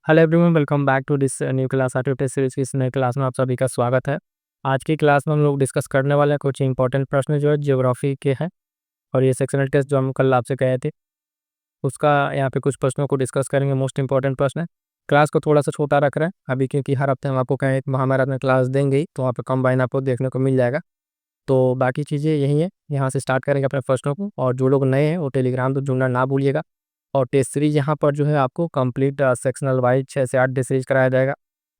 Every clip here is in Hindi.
Hello everyone, welcome back to this new class test series की इस नई क्लास में आप सभी का स्वागत है। आज की क्लास में हम लोग डिस्कस करने वाले हैं कुछ इंपॉर्टेंट प्रश्न जो है ज्योग्राफी के हैं। और ये सेक्शनल टेस्ट जो हम कल आपसे कहे थे उसका यहाँ पे कुछ प्रश्नों को डिस्कस करेंगे। मोस्ट इंपॉर्टेंट प्रश्न है। क्लास को थोड़ा सा छोटा रख रहे हैं अभी, क्योंकि हर हफ्ते हम आपको कहें महाभारत में क्लास देंगे ही, तो वहाँ पे कंबाइन आपको देखने को मिल जाएगा। तो बाकी चीज़ें यही है, यहाँ से स्टार्ट करेंगे अपने प्रश्नों को। और जो लोग नए हैं वो टेलीग्राम तो जुड़ना ना भूलिएगा। और टेस्ट सीरीज यहाँ पर जो है आपको कंप्लीट सेक्शनल वाइज 6 से 8 टेस्ट सीरीज कराया जाएगा,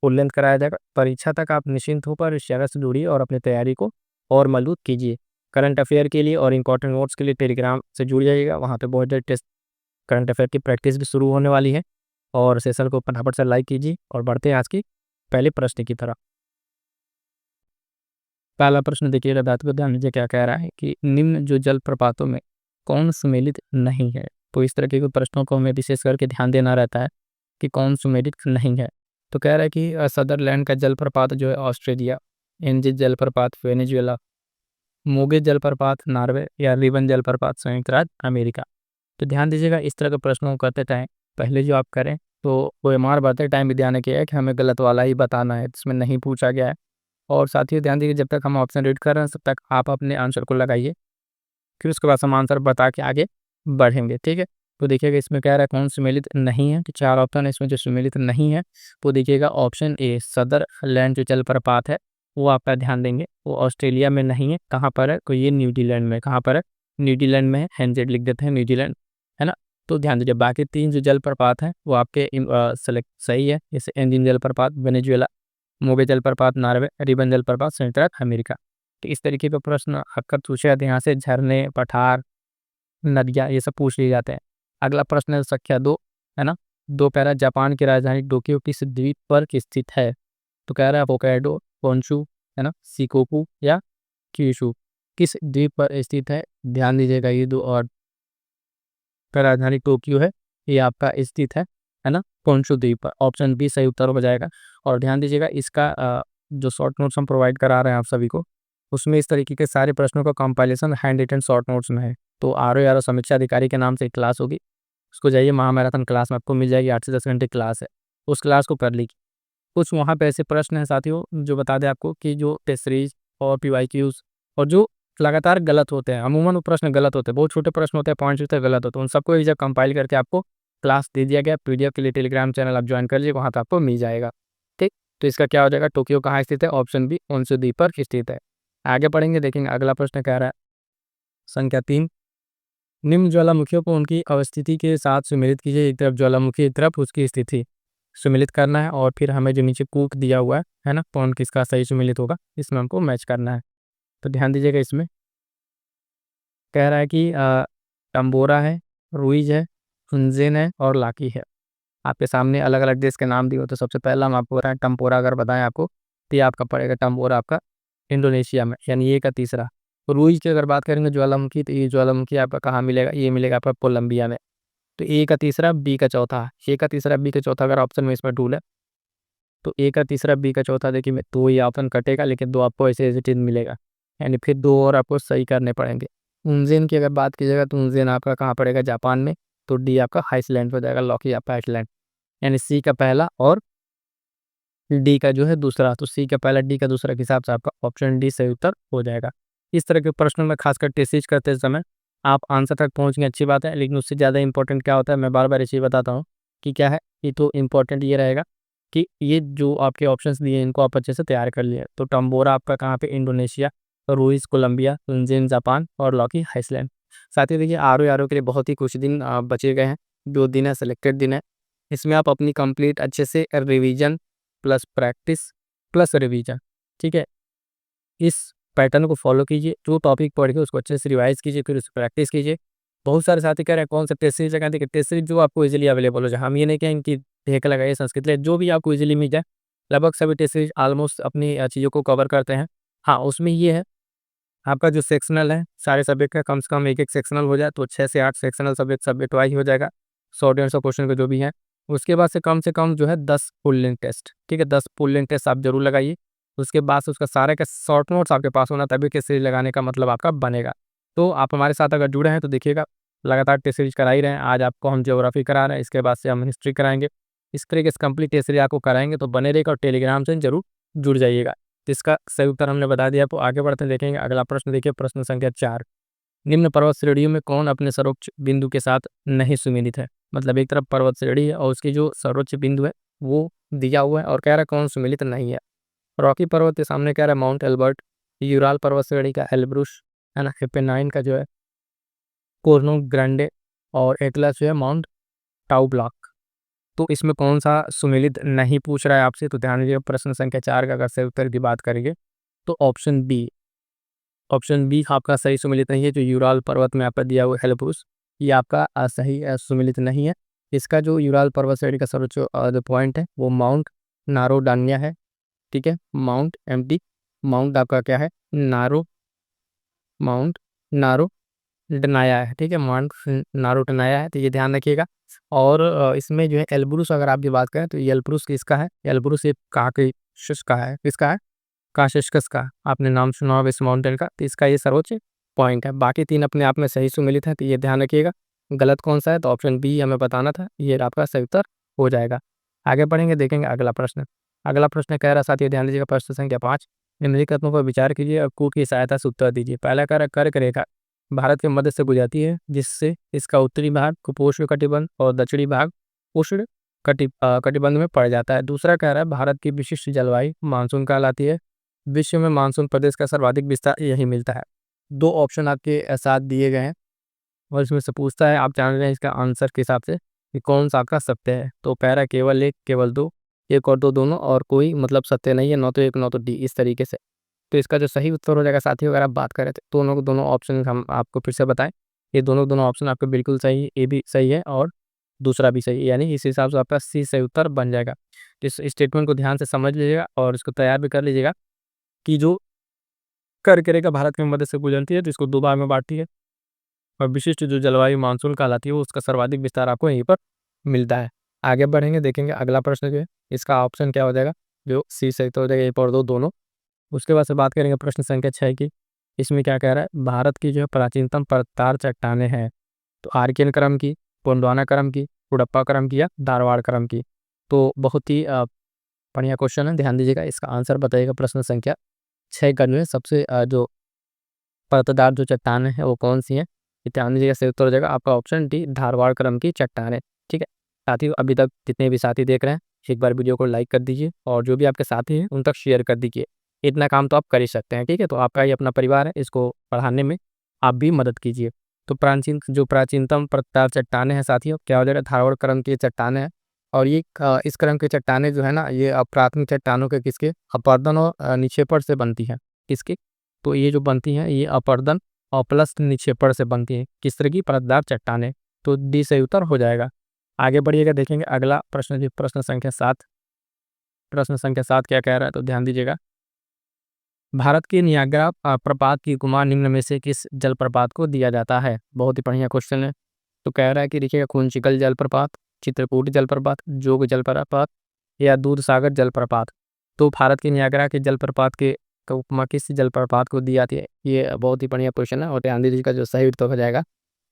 फुल लेंथ कराया जाएगा। परीक्षा तक आप निश्चिंत होकर इस जगह से जुड़िए और अपनी तैयारी को और मजबूत कीजिए। करंट अफेयर के लिए और इंपॉर्टेंट नोट्स के लिए टेलीग्राम से जुड़ जाइएगा। वहाँ पे बहुत जल्द टेस्ट करंट अफेयर की प्रैक्टिस भी शुरू होने वाली है। और सेशन को फटाफट से लाइक कीजिए और बढ़ते हैं आज की पहले प्रश्न की तरफ। पहला प्रश्न देखिएगा, दात को ध्यान दीजिए क्या कह रहा है कि निम्न जो जलप्रपातों में कौन सुमेलित नहीं है। तो इस तरह के प्रश्नों को हमें विशेष करके ध्यान देना रहता है कि कौन सुमेलित नहीं है। तो कह रहा है कि सदरलैंड का जलप्रपात जो है ऑस्ट्रेलिया, एनजिस जलप्रपात वेनेजुएला, मोगे जलप्रपात नॉर्वे या रिबन जलप्रपात संयुक्त राज्य अमेरिका। तो ध्यान दीजिएगा, इस तरह के प्रश्नों को करते टाइम पहले जो आप करें तो वो एमआर बढ़ते टाइम भी ध्यान किया है कि हमें गलत वाला ही बताना है, इसमें नहीं पूछा गया है। और साथ ही ध्यान दीजिए, जब तक हम ऑप्शन रीड कर रहे हैं तब तक आप अपने आंसर को लगाइए, फिर उसके बाद हम आंसर बता के आगे बढ़ेंगे, ठीक है। तो देखिएगा इसमें कह रहा है कौन सुमेलित नहीं है। तो 4 ऑप्शन है इसमें जो सुमेलित नहीं है। तो देखिएगा ऑप्शन ए सदरलैंड जो जलप्रपात है वो आपका ध्यान देंगे, वो ऑस्ट्रेलिया में नहीं है। कहाँ पर है? तो ये न्यूजीलैंड में। कहाँ पर है? न्यूजीलैंड में है। हैंजेड लिख देते हैं, न्यूजीलैंड, है ना। तो ध्यान दीजिए बाकी 3 जो जलप्रपात हैं वो आपके सेलेक्ट सही है, जैसे एंजिन जलप्रपात वेनेजुएला, मोगे जलप्रपात नॉर्वे, रिबन जलप्रपात संयुक्त राज्य अमेरिका। तो इस तरीके के प्रश्न अक्सर पूछे जाते हैं। यहाँ से झरने, पठार, नदियाँ ये सब पूछ लिए जाते हैं। अगला प्रश्न है संख्या 2, है ना। 2 कह रहा है जापान की राजधानी टोक्यो किस द्वीप पर स्थित है। तो कह रहा है होक्काइडो, होन्शु, है ना, शिकोकू या क्यूशु, किस द्वीप पर स्थित है। ध्यान दीजिएगा ये 2 और का राजधानी टोक्यो है, ये आपका स्थित है ना, होन्शु द्वीप पर। ऑप्शन बी सही उत्तर हो जाएगा। और ध्यान दीजिएगा इसका जो शॉर्ट नोट्स हम प्रोवाइड करा रहे हैं आप सभी को, उसमें इस तरीके के सारे प्रश्नों का compilation handwritten short notes में है। तो आर समीक्षा अधिकारी के नाम से एक क्लास होगी, उसको जाइए, महामैराथन क्लास में आपको मिल जाएगी। 8 से 10 घंटे क्लास है, उस क्लास को कर लीजिए। कुछ वहाँ पे ऐसे प्रश्न हैं साथियों जो बता दें आपको कि जो टेस्ट सीरीज और पीवाईक्यूज और जो लगातार गलत होते हैं, अमूमन वो प्रश्न गलत होते हैं, बहुत छोटे प्रश्न होते हैं, पॉइंट्स होते हैं गलत होते हैं, उन सबको एक जगह कंपाइल करके आपको क्लास दे दिया गया। पीडीएफ के लिए टेलीग्राम चैनल आप ज्वाइन कर लीजिए, वहाँ पे आपको मिल जाएगा, ठीक। तो इसका क्या हो जाएगा, टोक्यो कहाँ स्थित है, ऑप्शन बी होन्शु द्वीप पर स्थित है। आगे पढ़ेंगे, देखेंगे अगला प्रश्न कह रहा है संख्या 3, निम्न ज्वालामुखियों को उनकी अवस्थिति के साथ सुमेलित कीजिए। एक तरफ ज्वालामुखी, एक तरफ उसकी स्थिति सुमेलित करना है। और फिर हमें जो नीचे कूक दिया हुआ है ना, कौन किसका सही सुमेलित होगा, इसमें हमको मैच करना है। तो ध्यान दीजिएगा, इसमें कह रहा है कि टम्बोरा है, रुइज है, हुनजेन है और लाकी है। आपके सामने अलग अलग देश के नाम दिए हो। तो सबसे पहला हम आपको बताएं टम्पोरा, अगर बताएं आपको तो ये आपका पड़ेगा टम्पोरा आपका इंडोनेशिया में, यानी ये का तीसरा। रुइज की अगर बात करेंगे ज्वालामुखी, तो ये ज्वालामुखी आपका कहाँ मिलेगा, ये मिलेगा आपका कोलंबिया में। तो ए का तीसरा, बी का चौथा, ए का तीसरा बी का चौथा अगर ऑप्शन में इसमें टूल है तो ए का तीसरा बी का चौथा देखिए में 2 ये ऑप्शन कटेगा, लेकिन 2 आपको ऐसे एज इट इज मिलेगा, यानी फिर 2 और आपको सही करने पड़ेंगे। उन्जेन की अगर बात कीजिएगा तो उन्जेन आपका कहाँ पड़ेगा, जापान में। तो डी आपका आइसलैंड हो जाएगा, लॉकी आपका आइसलैंड, यानी सी का पहला और डी का जो है दूसरा। तो सी का पहला डी का दूसरा के हिसाब से आपका ऑप्शन डी सही उत्तर हो जाएगा। इस तरह के प्रश्नों में खासकर टेस्ट करते समय आप आंसर तक पहुँच गए, अच्छी बात है, लेकिन उससे ज़्यादा इंपॉर्टेंट क्या होता है, मैं बार बार ये चीज़ बताता हूँ कि क्या है ये, तो इम्पोर्टेंट ये रहेगा कि ये जो आपके ऑप्शंस दिए इनको आप अच्छे से तैयार कर लिए। तो टम्बोरा आपका कहाँ पे, इंडोनेशिया, रुइस कोलंबिया, तुंजेन जापान और लॉकी आइसलैंड। साथ ही देखिए आर के लिए बहुत ही कुछ दिन बचे गए हैं, 2 दिन है, सेलेक्टेड दिन है। इसमें आप अपनी कंप्लीट अच्छे से revision plus practice plus revision, ठीक है, इस पैटर्न को फॉलो कीजिए। जो टॉपिक पढ़ के उसको अच्छे से रिवाइज कीजिए, फिर उसको प्रैक्टिस कीजिए। बहुत सारे साथी कह रहे हैं कौन सा टेस्ट सीरीज लगाएं, देखिए टेस्ट सीरीज जो आपको इजीली अवेलेबल हो जाए। हम ये नहीं कहेंगे कि ढेक लगाइए संस्कृत ले, जो भी आपको इजीली मिल जाए। लगभग सभी टेस्ट सीरीज ऑलमोस्ट अपनी चीज़ों को कवर करते हैं। हाँ, उसमें ये है आपका जो सेक्शनल है, सारे सब्जेक्ट का कम से कम एक एक सेक्शनल हो जाए तो 6 से 8 सेक्शनल सब्जेक्ट वाइज हो जाएगा, 100-150 क्वेश्चन का जो भी है। उसके बाद से कम जो है 10 फुल लेंथ टेस्ट, ठीक है, 10 फुल लेंथ टेस्ट आप जरूर लगाइए। उसके बाद से उसका सारे का शॉर्ट नोट्स आपके पास होना, तभी टेस्ट सीरीज लगाने का मतलब आपका बनेगा। तो आप हमारे साथ अगर जुड़े हैं तो देखिएगा लगातार टेस्ट सीरीज करा ही रहे हैं। आज आपको हम ज्योग्राफी करा रहे हैं, इसके बाद से हम हिस्ट्री कराएंगे, इस तरीके से कंप्लीट टेस्ट सीरीज आपको कराएंगे, तो बने रहेगा और टेलीग्राम से जरूर जुड़ जाइएगा। तो इसका सही उत्तर हमने बता दिया। तो आगे बढ़ते देखेंगे अगला प्रश्न। देखिए प्रश्न संख्या 4, निम्न पर्वत श्रेणियों में कौन अपने सर्वोच्च बिंदु के साथ नहीं सुमेलित है। मतलब एक तरफ पर्वत श्रेणी है और उसकी जो सर्वोच्च बिंदु है वो दिया हुआ है और कह रहा है कौन सुमेलित नहीं है। रॉकी पर्वत के सामने कह रहा है माउंट एल्बर्ट, यूराल पर्वत श्रेणी का एल्ब्रुस है ना, एपेनाइन का जो है कोर्नो ग्रांडे, और एटलस जो है माउंट टाउ ब्लॉक। तो इसमें कौन सा सुमेलित नहीं पूछ रहा है आपसे, तो ध्यान दीजिए प्रश्न संख्या 4 का अगर सही उत्तर की बात करेंगे तो ऑप्शन बी आपका सही सुमेलित नहीं है। जो यूराल पर्वत में आपका दिया हुआ एल्ब्रुस, ये आपका सही सुमेलित नहीं है। इसका जो यूराल पर्वत श्रेणी का सर्वोच्च जो पॉइंट है वो माउंट नारोडान्या है। ठीक है, माउंट एम्प्टी, माउंट आपका क्या है माउंट नारो डनाया है। ठीक है, माउंट नारो डनाया है, तो ये ध्यान रखिएगा। और इसमें जो है एल्ब्रुस अगर आप की बात करें तो ये एल्ब्रुस किसका है, एल्ब्रुस ये काकेशस का है। किसका है, काकेशस का। आपने नाम सुना होगा इस माउंटेन का, तो इसका ये सर्वोच्च पॉइंट है। बाकी 3 अपने आप में सही सुमेलित है, तो ये ध्यान रखिएगा। गलत कौन सा है, तो ऑप्शन बी हमें बताना था, ये आपका सही उत्तर हो जाएगा। आगे बढ़ेंगे, देखेंगे अगला प्रश्न। अगला प्रश्न कह रहा साथियों ध्यान दीजिएगा प्रश्न संख्या 5, निम्नलिखित कथनों पर विचार कीजिए और कू की सहायता से उत्तर दीजिए। पहला कह रहा कर्क रेखा भारत के मध्य से गुजरती है, जिससे इसका उत्तरी भाग कुपोष्ण कटिबंध और दक्षिणी भाग उष्ण कटिबंध में पड़ जाता है। दूसरा कह रहा है भारत की विशिष्ट जलवायु मानसून कहलाती है, विश्व में मानसून प्रदेश का सर्वाधिक विस्तार यही मिलता है। 2 ऑप्शन आपके साथ दिए गए हैं और इसमें से पूछता है, आप जान रहे हैं इसका आंसर के हिसाब से कि कौन सा आपका सत्य है। तो पैरा केवल एक, केवल दो, एक और दो दोनों, और कोई मतलब सत्य नहीं है, न तो एक न तो डी, इस तरीके से। तो इसका जो सही उत्तर हो जाएगा साथियों, अगर आप बात करें तो दोनों ऑप्शन हम आपको फिर से बताएं, ये दोनों ऑप्शन आपके बिल्कुल सही है। ए भी सही है और दूसरा भी सही है, यानी इस हिसाब से आपका सी सही उत्तर बन जाएगा। इस स्टेटमेंट को ध्यान से समझ लीजिएगा और इसको तैयार भी कर लीजिएगा कि जो कर्क रेखा भारत के मध्य से गुजरती है तो इसको 2 भाग में बांटती है, और विशिष्ट जो जलवायु मानसून कहलाती है वो उसका सर्वाधिक विस्तार आपको यहीं पर मिलता है। आगे बढ़ेंगे, देखेंगे अगला प्रश्न जो है इसका ऑप्शन क्या हो जाएगा, जो सी सही तो हो जाएगा, ए और दो दोनों। उसके बाद से बात करेंगे प्रश्न संख्या 6 की। इसमें क्या कह रहा है, भारत की जो है प्राचीनतम परतदार चट्टानें हैं, तो आर्कियन क्रम की, गोंडवाना क्रम की, हड़प्पा क्रम की या धारवाड़ क्रम की। तो बहुत ही बढ़िया क्वेश्चन है, ध्यान दीजिएगा। इसका आंसर बताइएगा प्रश्न संख्या 6 का जो है सबसे जो परतदार जो चट्टानें हैं वो कौन सी हैं। ध्यान दीजिएगा, सही उत्तर हो जाएगा आपका ऑप्शन डी, धारवाड़ क्रम की चट्टानें। ठीक है साथियों, अभी तक जितने भी साथी देख रहे हैं एक बार वीडियो को लाइक कर दीजिए और जो भी आपके साथी हैं उन तक शेयर कर दीजिए। इतना काम तो आप कर ही सकते हैं। ठीक है, तो आपका ही अपना परिवार है, इसको पढ़ाने में आप भी मदद कीजिए। तो प्राचीनतम परतदार चट्टानें हैं साथियों, क्या हो जाएगा, धारवाड़ क्रम की चट्टानें हैं। और ये इस क्रम की चट्टानें जो है ना, ये प्राथमिक चट्टानों के किसके अपरदन और निक्षेपण से बनती हैं। किसके, तो ये जो बनती हैं ये अपरदन और प्लस निक्षेपण से बनती हैं। किस तरह की, परतदार चट्टानें। तो डी सही उत्तर हो जाएगा। आगे बढ़िएगा, देखेंगे अगला प्रश्न जी, प्रश्न संख्या 7। प्रश्न संख्या 7 क्या कह रहा है, तो ध्यान दीजिएगा। भारत के नियाग्रा प्रपात की उपमा निम्न में से किस जलप्रपात को दिया जाता है। बहुत ही बढ़िया क्वेश्चन है। तो कह रहा है कि देखिएगा, खूंचिकल जलप्रपात, चित्रकूट जलप्रपात, जोग जलप्रपात या दूध सागर जलप्रपात। तो भारत के नियाग्रा के जलप्रपात के उपमा किस जलप्रपात को दी जाती है, ये बहुत ही बढ़िया क्वेश्चन है। और ध्यान दीजिए का जो सही उत्तर हो जाएगा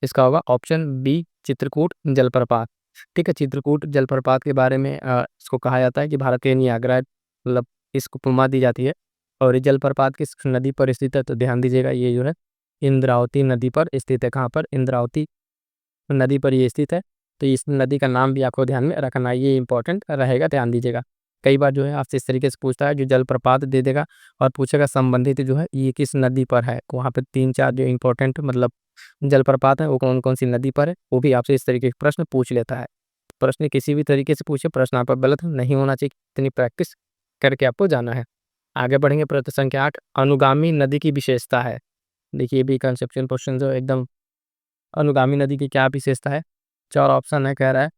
इसका होगा ऑप्शन बी, चित्रकूट जलप्रपात। ठीक है, चित्रकूट जलप्रपात के बारे में इसको कहा जाता है कि भारत के नियाग्रा मतलब इसको उपमा दी जाती है। और ये जलप्रपात किस नदी पर स्थित है, तो ध्यान दीजिएगा ये जो है इंद्रावती नदी पर स्थित है। कहाँ पर, इंद्रावती नदी पर ये स्थित है। तो इस नदी का नाम भी आपको ध्यान में रखना है, ये इंपॉर्टेंट रहेगा, ध्यान दीजिएगा। कई बार जो है आपसे इस तरीके से पूछता है, जो जलप्रपात दे देगा और पूछेगा संबंधित जो है ये किस नदी पर है। वहाँ पे 3-4 जो इंपॉर्टेंट मतलब जलप्रपात है वो कौन कौन सी नदी पर है, वो भी आपसे इस तरीके के प्रश्न पूछ लेता है। प्रश्न किसी भी तरीके से पूछे, प्रश्न आपका गलत नहीं होना चाहिए, इतनी प्रैक्टिस करके आपको जाना है। आगे बढ़ेंगे, प्रश्न संख्या 8, अनुगामी नदी की विशेषता है। देखिए भी कंसेप्चुअल क्वेश्चन जो एकदम, अनुगामी नदी की क्या विशेषता है। 4 ऑप्शन है, कह रहा है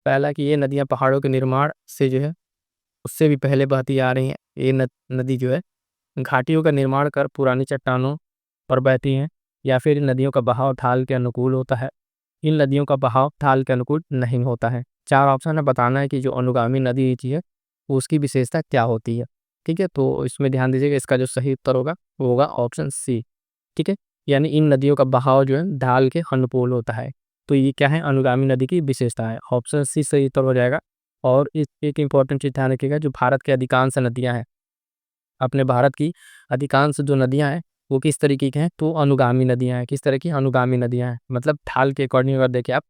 पहला कि ये नदियाँ पहाड़ों के निर्माण से जो है उससे भी पहले बहती आ रही हैं। ये नदी जो है घाटियों का निर्माण कर पुरानी चट्टानों पर बहती हैं, या फिर इन नदियों का बहाव ढाल के अनुकूल होता है। इन नदियों का बहाव ढाल के अनुकूल नहीं होता है। 4 ऑप्शन है, बताना है कि जो अनुगामी नदी जी है उसकी विशेषता क्या होती है। ठीक है, तो इसमें ध्यान दीजिएगा, इसका जो सही उत्तर होगा वो होगा ऑप्शन सी। ठीक है, यानी इन नदियों का बहाव जो है ढाल के अनुकूल होता है। तो ये क्या है, अनुगामी नदी की विशेषता है। ऑप्शन सी सही उत्तर हो जाएगा। और इस एक इम्पॉर्टेंट चीज़ ध्यान रखिएगा, जो भारत की अधिकांश नदियाँ हैं, अपने भारत की अधिकांश जो नदियाँ हैं, वो किस तरीके की हैं? तो अनुगामी नदियाँ हैं। किस तरह की? अनुगामी नदियाँ हैं। मतलब ढाल के अकॉर्डिंग अगर देखें आप,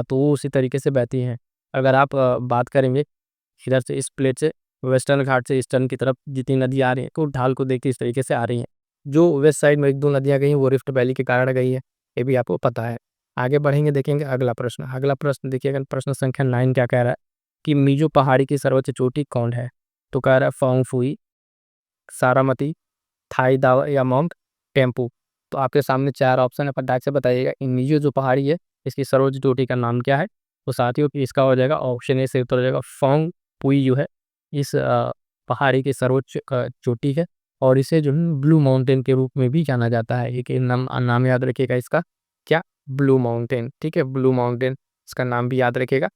तो वो उसी तरीके से बहती हैं। अगर आप बात करेंगे इधर से, इस प्लेट से, वेस्टर्न घाट से ईस्टर्न की तरफ जितनी नदी आ रही हैं, तो ढाल को देख के इस तरीके से आ रही हैं। जो वेस्ट साइड में 1-2 नदियाँ गई हैं, वो रिफ्ट वैली के कारण गई है, ये भी आपको पता है। आगे बढ़ेंगे, देखेंगे अगला प्रश्न। अगला प्रश्न देखिएगा, प्रश्न संख्या 9 क्या कह रहा है कि मिज़ो पहाड़ी की सर्वोच्च चोटी कौन है? तो कह रहा है फ़ोंगफुई, सारामती, थाई दावा या माउंट टेम्पू। तो आपके सामने 4 ऑप्शन है, फटाक से बताइएगा मिज़ो जो पहाड़ी है, इसकी सर्वोच्च चोटी का नाम क्या है? तो साथियों इसका हो जाएगा ऑप्शन ए सही उत्तर हो जाएगा फ़ोंगपुई जो है, इस पहाड़ी की सर्वोच्च चोटी है, और इसे जो है ब्लू माउंटेन के रूप में भी जाना जाता है। एक नाम नाम याद रखिएगा इसका, क्या? ब्लू माउंटेन, ठीक है? ब्लू माउंटेन, इसका नाम भी याद रखिएगा।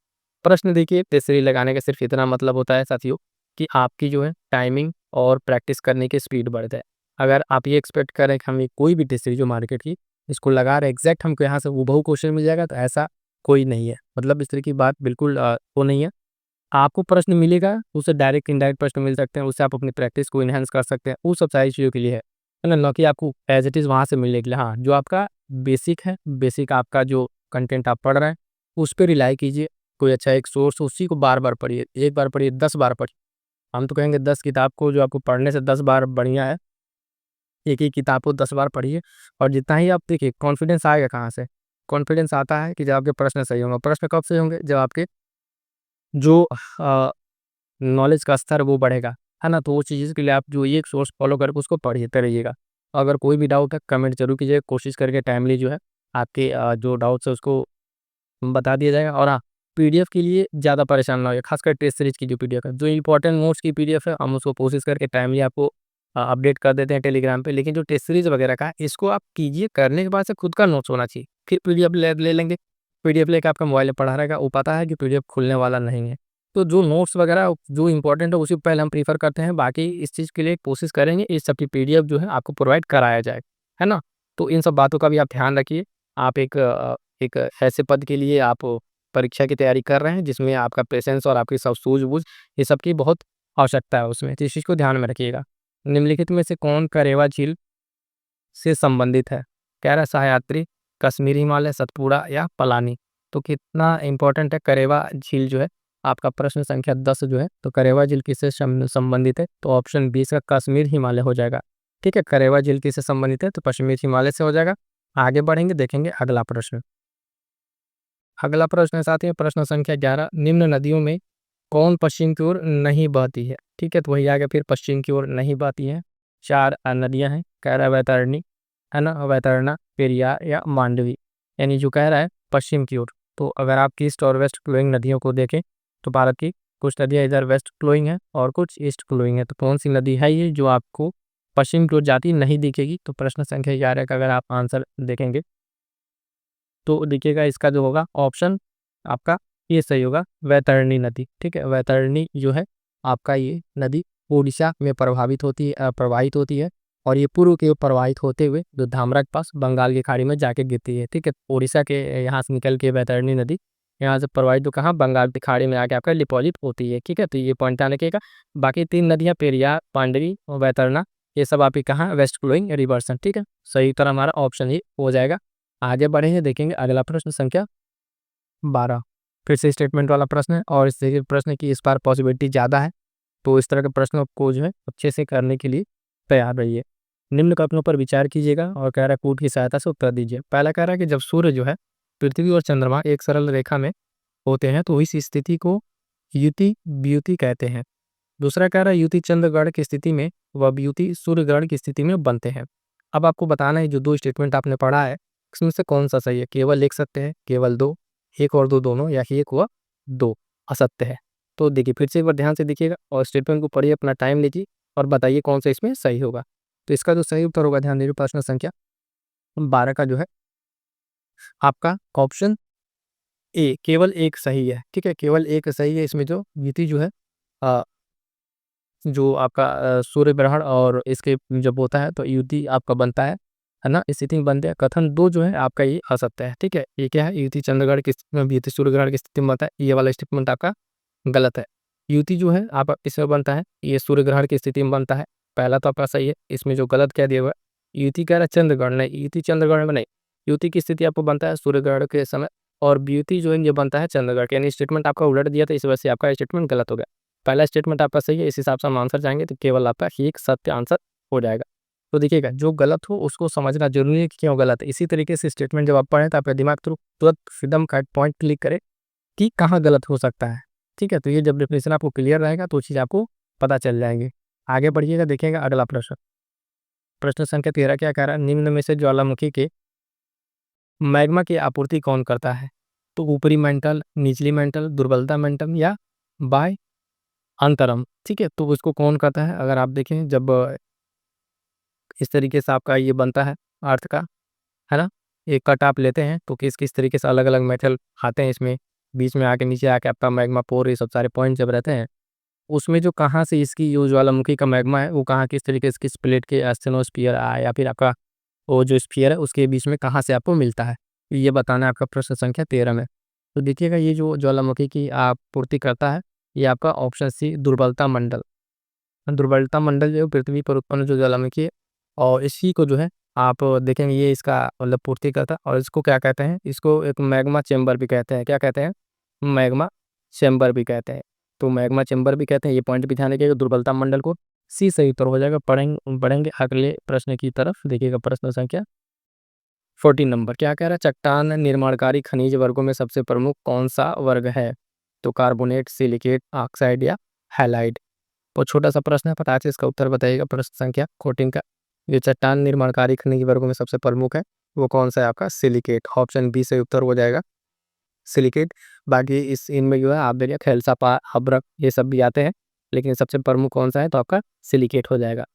प्रश्न देखिए, तेज़री लगाने का सिर्फ इतना मतलब होता है साथियों कि आपकी जो है टाइमिंग और प्रैक्टिस करने की स्पीड बढ़ जाए। अगर आप ये एक्सपेक्ट करें कि हमें कोई भी टेस्ट सीरीज जो मार्केट की, इसको लगा रहे एग्जैक्ट हमको यहाँ से हूबहू क्वेश्चन मिल जाएगा, तो ऐसा कोई नहीं है। मतलब इस तरह की बात बिल्कुल वो नहीं है। आपको प्रश्न मिलेगा, उससे डायरेक्ट इनडायरेक्ट प्रश्न मिल सकते हैं, उससे आप अपनी प्रैक्टिस को एनहांस कर सकते हैं, वो सब सारी चीज़ों के लिए है ना? ना कि आपको एज इट इज़ वहाँ से मिलने के लिए। हाँ, जो आपका बेसिक है, बेसिक आपका जो कंटेंट आप पढ़ रहे हैं, उस पर रिलाई कीजिए। कोई अच्छा एक सोर्स, उसी को बार बार पढ़िए, एक बार पढ़िए, 10 बार पढ़िए। हम तो कहेंगे 10 किताब को जो आपको पढ़ने से 10 बार बढ़िया है, एक ही किताब को 10 बार पढ़िए। और जितना ही आप देखिए, कॉन्फिडेंस आएगा कहाँ से? कॉन्फिडेंस आता है कि जब आपके प्रश्न सही होंगे। प्रश्न कब सही होंगे? जब आपके जो नॉलेज का स्तर वो बढ़ेगा, है ना? तो वो चीज़ के लिए आप जो ये एक सोर्स फॉलो करके उसको पढ़ते रहिएगा। अगर कोई भी डाउट है, कमेंट ज़रूर कीजिएगा, कोशिश करके टाइमली जो है आपके जो डाउट्स है उसको बता दिया जाएगा। और हाँ, पीडीएफ के लिए ज़्यादा परेशान ना होइए, खासकर टेस्ट सीरीज़ की जो पीडीएफ है, जो इम्पोर्टेंट नोट्स की पीडीएफ है, हम उसको कोशिश करके टाइमली आपको अपडेट कर देते हैं टेलीग्राम पे। लेकिन जो टेस्ट सीरीज़ वगैरह का है, इसको आप कीजिए, करने के बाद से खुद का नोट्स होना चाहिए। फिर पीडीएफ ले ले लेंगे, पीडीएफ लेके आपका मोबाइल में पढ़ा रहेगा, वो पता है कि पीडीएफ खुलने वाला नहीं है। तो जो नोट्स वगैरह जो इम्पोर्टेंट है, उसी को पहले हम प्रेफ़र करते हैं। बाकी इस चीज़ के लिए कोशिश करेंगे, इस सब की पीडीएफ जो है आपको प्रोवाइड कराया जाए, है ना? तो इन सब बातों का भी आप ध्यान रखिए। आप एक ऐसे पद के लिए आप परीक्षा की तैयारी कर रहे हैं, जिसमें आपका पेशेंस और आपकी सब सूझबूझ, ये सब की बहुत आवश्यकता है उसमें, तो इस चीज़ को ध्यान में रखिएगा। निम्नलिखित में से कौन करेवा झील से संबंधित है? कह रहा है सह्याद्री, कश्मीरी हिमालय, सतपुड़ा या पलानी। तो कितना इंपॉर्टेंट है करेवा झील जो है, आपका प्रश्न संख्या 10 जो है, तो करेवा झील किससे संबंधित है? तो ऑप्शन बी इसका कश्मीर हिमालय हो जाएगा। ठीक है, करेवा झील किससे संबंधित है? तो कश्मीर हिमालय से हो जाएगा। आगे बढ़ेंगे, देखेंगे अगला प्रश्न। अगला प्रश्न है साथियों, प्रश्न संख्या 11, निम्न नदियों में कौन पश्चिम की ओर नहीं बहती है? ठीक है, तो वही आगे फिर पश्चिम की ओर नहीं बहती है। 4 नदियां हैं, कह रहा है वैतरणी, है ना? वैतरणा, पेरियार या मांडवी। यानी जो कह रहा है पश्चिम की ओर, तो अगर आप ईस्ट और वेस्ट फ्लोइंग नदियों को देखें, तो भारत की कुछ नदियां इधर वेस्ट फ्लोइंग है और कुछ ईस्ट फ्लोइंग है। तो कौन सी नदी है ये जो आपको पश्चिम की ओर जाती नहीं दिखेगी? तो प्रश्न संख्या 11 का अगर आप आंसर देखेंगे, तो देखिएगा इसका जो होगा ऑप्शन आपका ये सही होगा, वैतरणी नदी। ठीक है, वैतरणी जो है आपका ये नदी उड़ीसा में प्रवाहित होती है, और ये पूर्व की ओर प्रवाहित होते हुए जो धामरा के पास बंगाल की खाड़ी में जाके गिरती है। ठीक है, उड़ीसा के यहाँ से निकल के वैतरणी नदी यहाँ से प्रवाहित हो कहाँ, बंगाल की खाड़ी में आके आपका डिपॉजिट होती है। ठीक है, तो ये पॉइंट ध्यान रखिएगा। बाकी 3 नदियाँ पेरियार, पांडवी और वैतरणी, ये सब आपकी कहाँ, वेस्ट फ्लोइंग रिवर्स हैं। ठीक है, सही उत्तर हमारा ऑप्शन ही हो जाएगा। आगे बढ़ेंगे, देखेंगे अगला प्रश्न संख्या 12, फिर से स्टेटमेंट वाला प्रश्न है, और इस देखिए प्रश्न की इस बार पॉसिबिलिटी ज़्यादा है, तो इस तरह के प्रश्नों को जो है अच्छे से करने के लिए तैयार रहिए। निम्न कथनों पर विचार कीजिएगा और कह रहा है कूट की सहायता से उत्तर दीजिए। पहला कह रहा है कि जब सूर्य जो है पृथ्वी और चंद्रमा एक सरल रेखा में होते हैं, तो इस स्थिति को युति व्युति कहते हैं। दूसरा कह रहा है युति चंद्र ग्रहण की स्थिति में व व्युति सूर्य ग्रहण की स्थिति में बनते हैं। अब आपको बताना है जो 2 स्टेटमेंट आपने पढ़ा है, इसमें से कौन सा सही है? केवल लिख सकते हैं, केवल 2, 1 और 2 दोनों, या 1 व 2 असत्य है। तो देखिए फिर से एक बार ध्यान से देखिएगा और स्टेटमेंट को पढ़िए, अपना टाइम लीजिए और बताइए कौन सा इसमें सही होगा। तो इसका जो सही उत्तर होगा, ध्यान दीजिए, प्रश्न संख्या 12 का जो है आपका ऑप्शन ए, केवल 1 सही है। ठीक है, केवल 1 सही है। इसमें जो युति जो है अ जो आपका सूर्य ग्रहण और इसके जब होता है, तो युति आपका बनता है ना? स्थिति में बनते हैं। कथन 2 जो है आपका ये असत्य है। ठीक है, ये क्या है? युति चंद्रग्रहण की स्थिति में, युति सूर्य ग्रहण की स्थिति में बनता है, ये वाला स्टेटमेंट आपका गलत है। युति जो है आप इसमें बनता है, ये सूर्य ग्रहण की स्थिति में बनता है। पहला तो आपका सही है। इसमें जो गलत कह दिया हुआ है, युति कह रहा है चंद्रग्रहण, नहीं, युति चंद्रग्रहण में नहीं। युति की स्थिति आपको बनता है सूर्य ग्रहण के समय, और ब्युति जो है ये बनता है चंद्रग्रहण के, यानी स्टेटमेंट आपका उलट दिया था, इस वजह से आपका स्टेटमेंट गलत हो गया। पहला स्टेटमेंट आपका सही है, इस हिसाब से हम आंसर जाएंगे तो केवल आपका एक सत्य आंसर हो जाएगा। तो देखिएगा, जो गलत हो उसको समझना जरूरी है कि क्यों गलत है। इसी तरीके से स्टेटमेंट जब आप पढ़ें तो आपका दिमाग तुरंत एकदम पॉइंट क्लिक करे कि कहाँ गलत हो सकता है। ठीक है, तो ये जब डेफिनेशन आपको क्लियर रहेगा तो चीज़ आपको पता चल जाएंगे। आगे बढ़िएगा, देखिएगा अगला प्रश्न। प्रश्न संख्या 13 क्या कह रहा है, निम्न में से ज्वालामुखी के मैग्मा की आपूर्ति कौन करता है? तो ऊपरी मेंटल, निचली मेंटल, दुर्बलता मेंटल या बाय अंतरम। ठीक है, तो उसको कौन करता है? अगर आप देखें, जब इस तरीके से आपका ये बनता है अर्थ का, है ना, एक कट आप लेते हैं तो किस किस तरीके से अलग अलग मेटल आते हैं इसमें, बीच में आके नीचे आके आपका मैग्मा पोर, ये सब सारे पॉइंट जब रहते हैं, उसमें जो कहाँ से इसकी जो ज्वालामुखी का मैग्मा है वो कहाँ किस तरीके से किस प्लेट के एस्थेनोस्फीयर या फिर आपका वो जो स्फीयर है उसके बीच में कहाँ से आपको मिलता है, ये बताना है आपका प्रश्न संख्या 13 में। तो देखिएगा, ये जो ज्वालामुखी की आपूर्ति करता है, ये आपका ऑप्शन सी दुर्बलता मंडल। दुर्बलता मंडल जो है पृथ्वी पर उत्पन्न जो ज्वालामुखी है, और इसी को जो है आप देखेंगे ये इसका मतलब पूर्ति करता है। और इसको क्या कहते हैं? इसको एक मैग्मा चेम्बर भी कहते हैं। क्या कहते हैं? मैग्मा चेम्बर भी कहते हैं। तो मैग्मा चेम्बर भी कहते हैं, ये पॉइंट भी ध्यान रखिएगा। दुर्बलता मंडल को सी सही उत्तर हो जाएगा। बढ़ेंगे अगले प्रश्न की तरफ। देखिएगा प्रश्न संख्या 14 नंबर क्या कह रहा है, चट्टान निर्माणकारी खनिज वर्गों में सबसे प्रमुख कौन सा वर्ग है? तो कार्बोनेट, सिलिकेट, ऑक्साइड या हैलाइड। तो छोटा सा प्रश्न है, फटाक से इसका उत्तर बताइएगा। प्रश्न संख्या 14 का, जो चट्टान निर्माणकारी खनिज वर्गों में सबसे प्रमुख है वो कौन सा है? आपका सिलिकेट। ऑप्शन बी से उत्तर हो जाएगा सिलिकेट। बाकी इस इनमें जो है आप देखिए खेलसापा, अब्रक, ये सब भी आते हैं, लेकिन सबसे प्रमुख कौन सा है? तो आपका सिलिकेट हो जाएगा।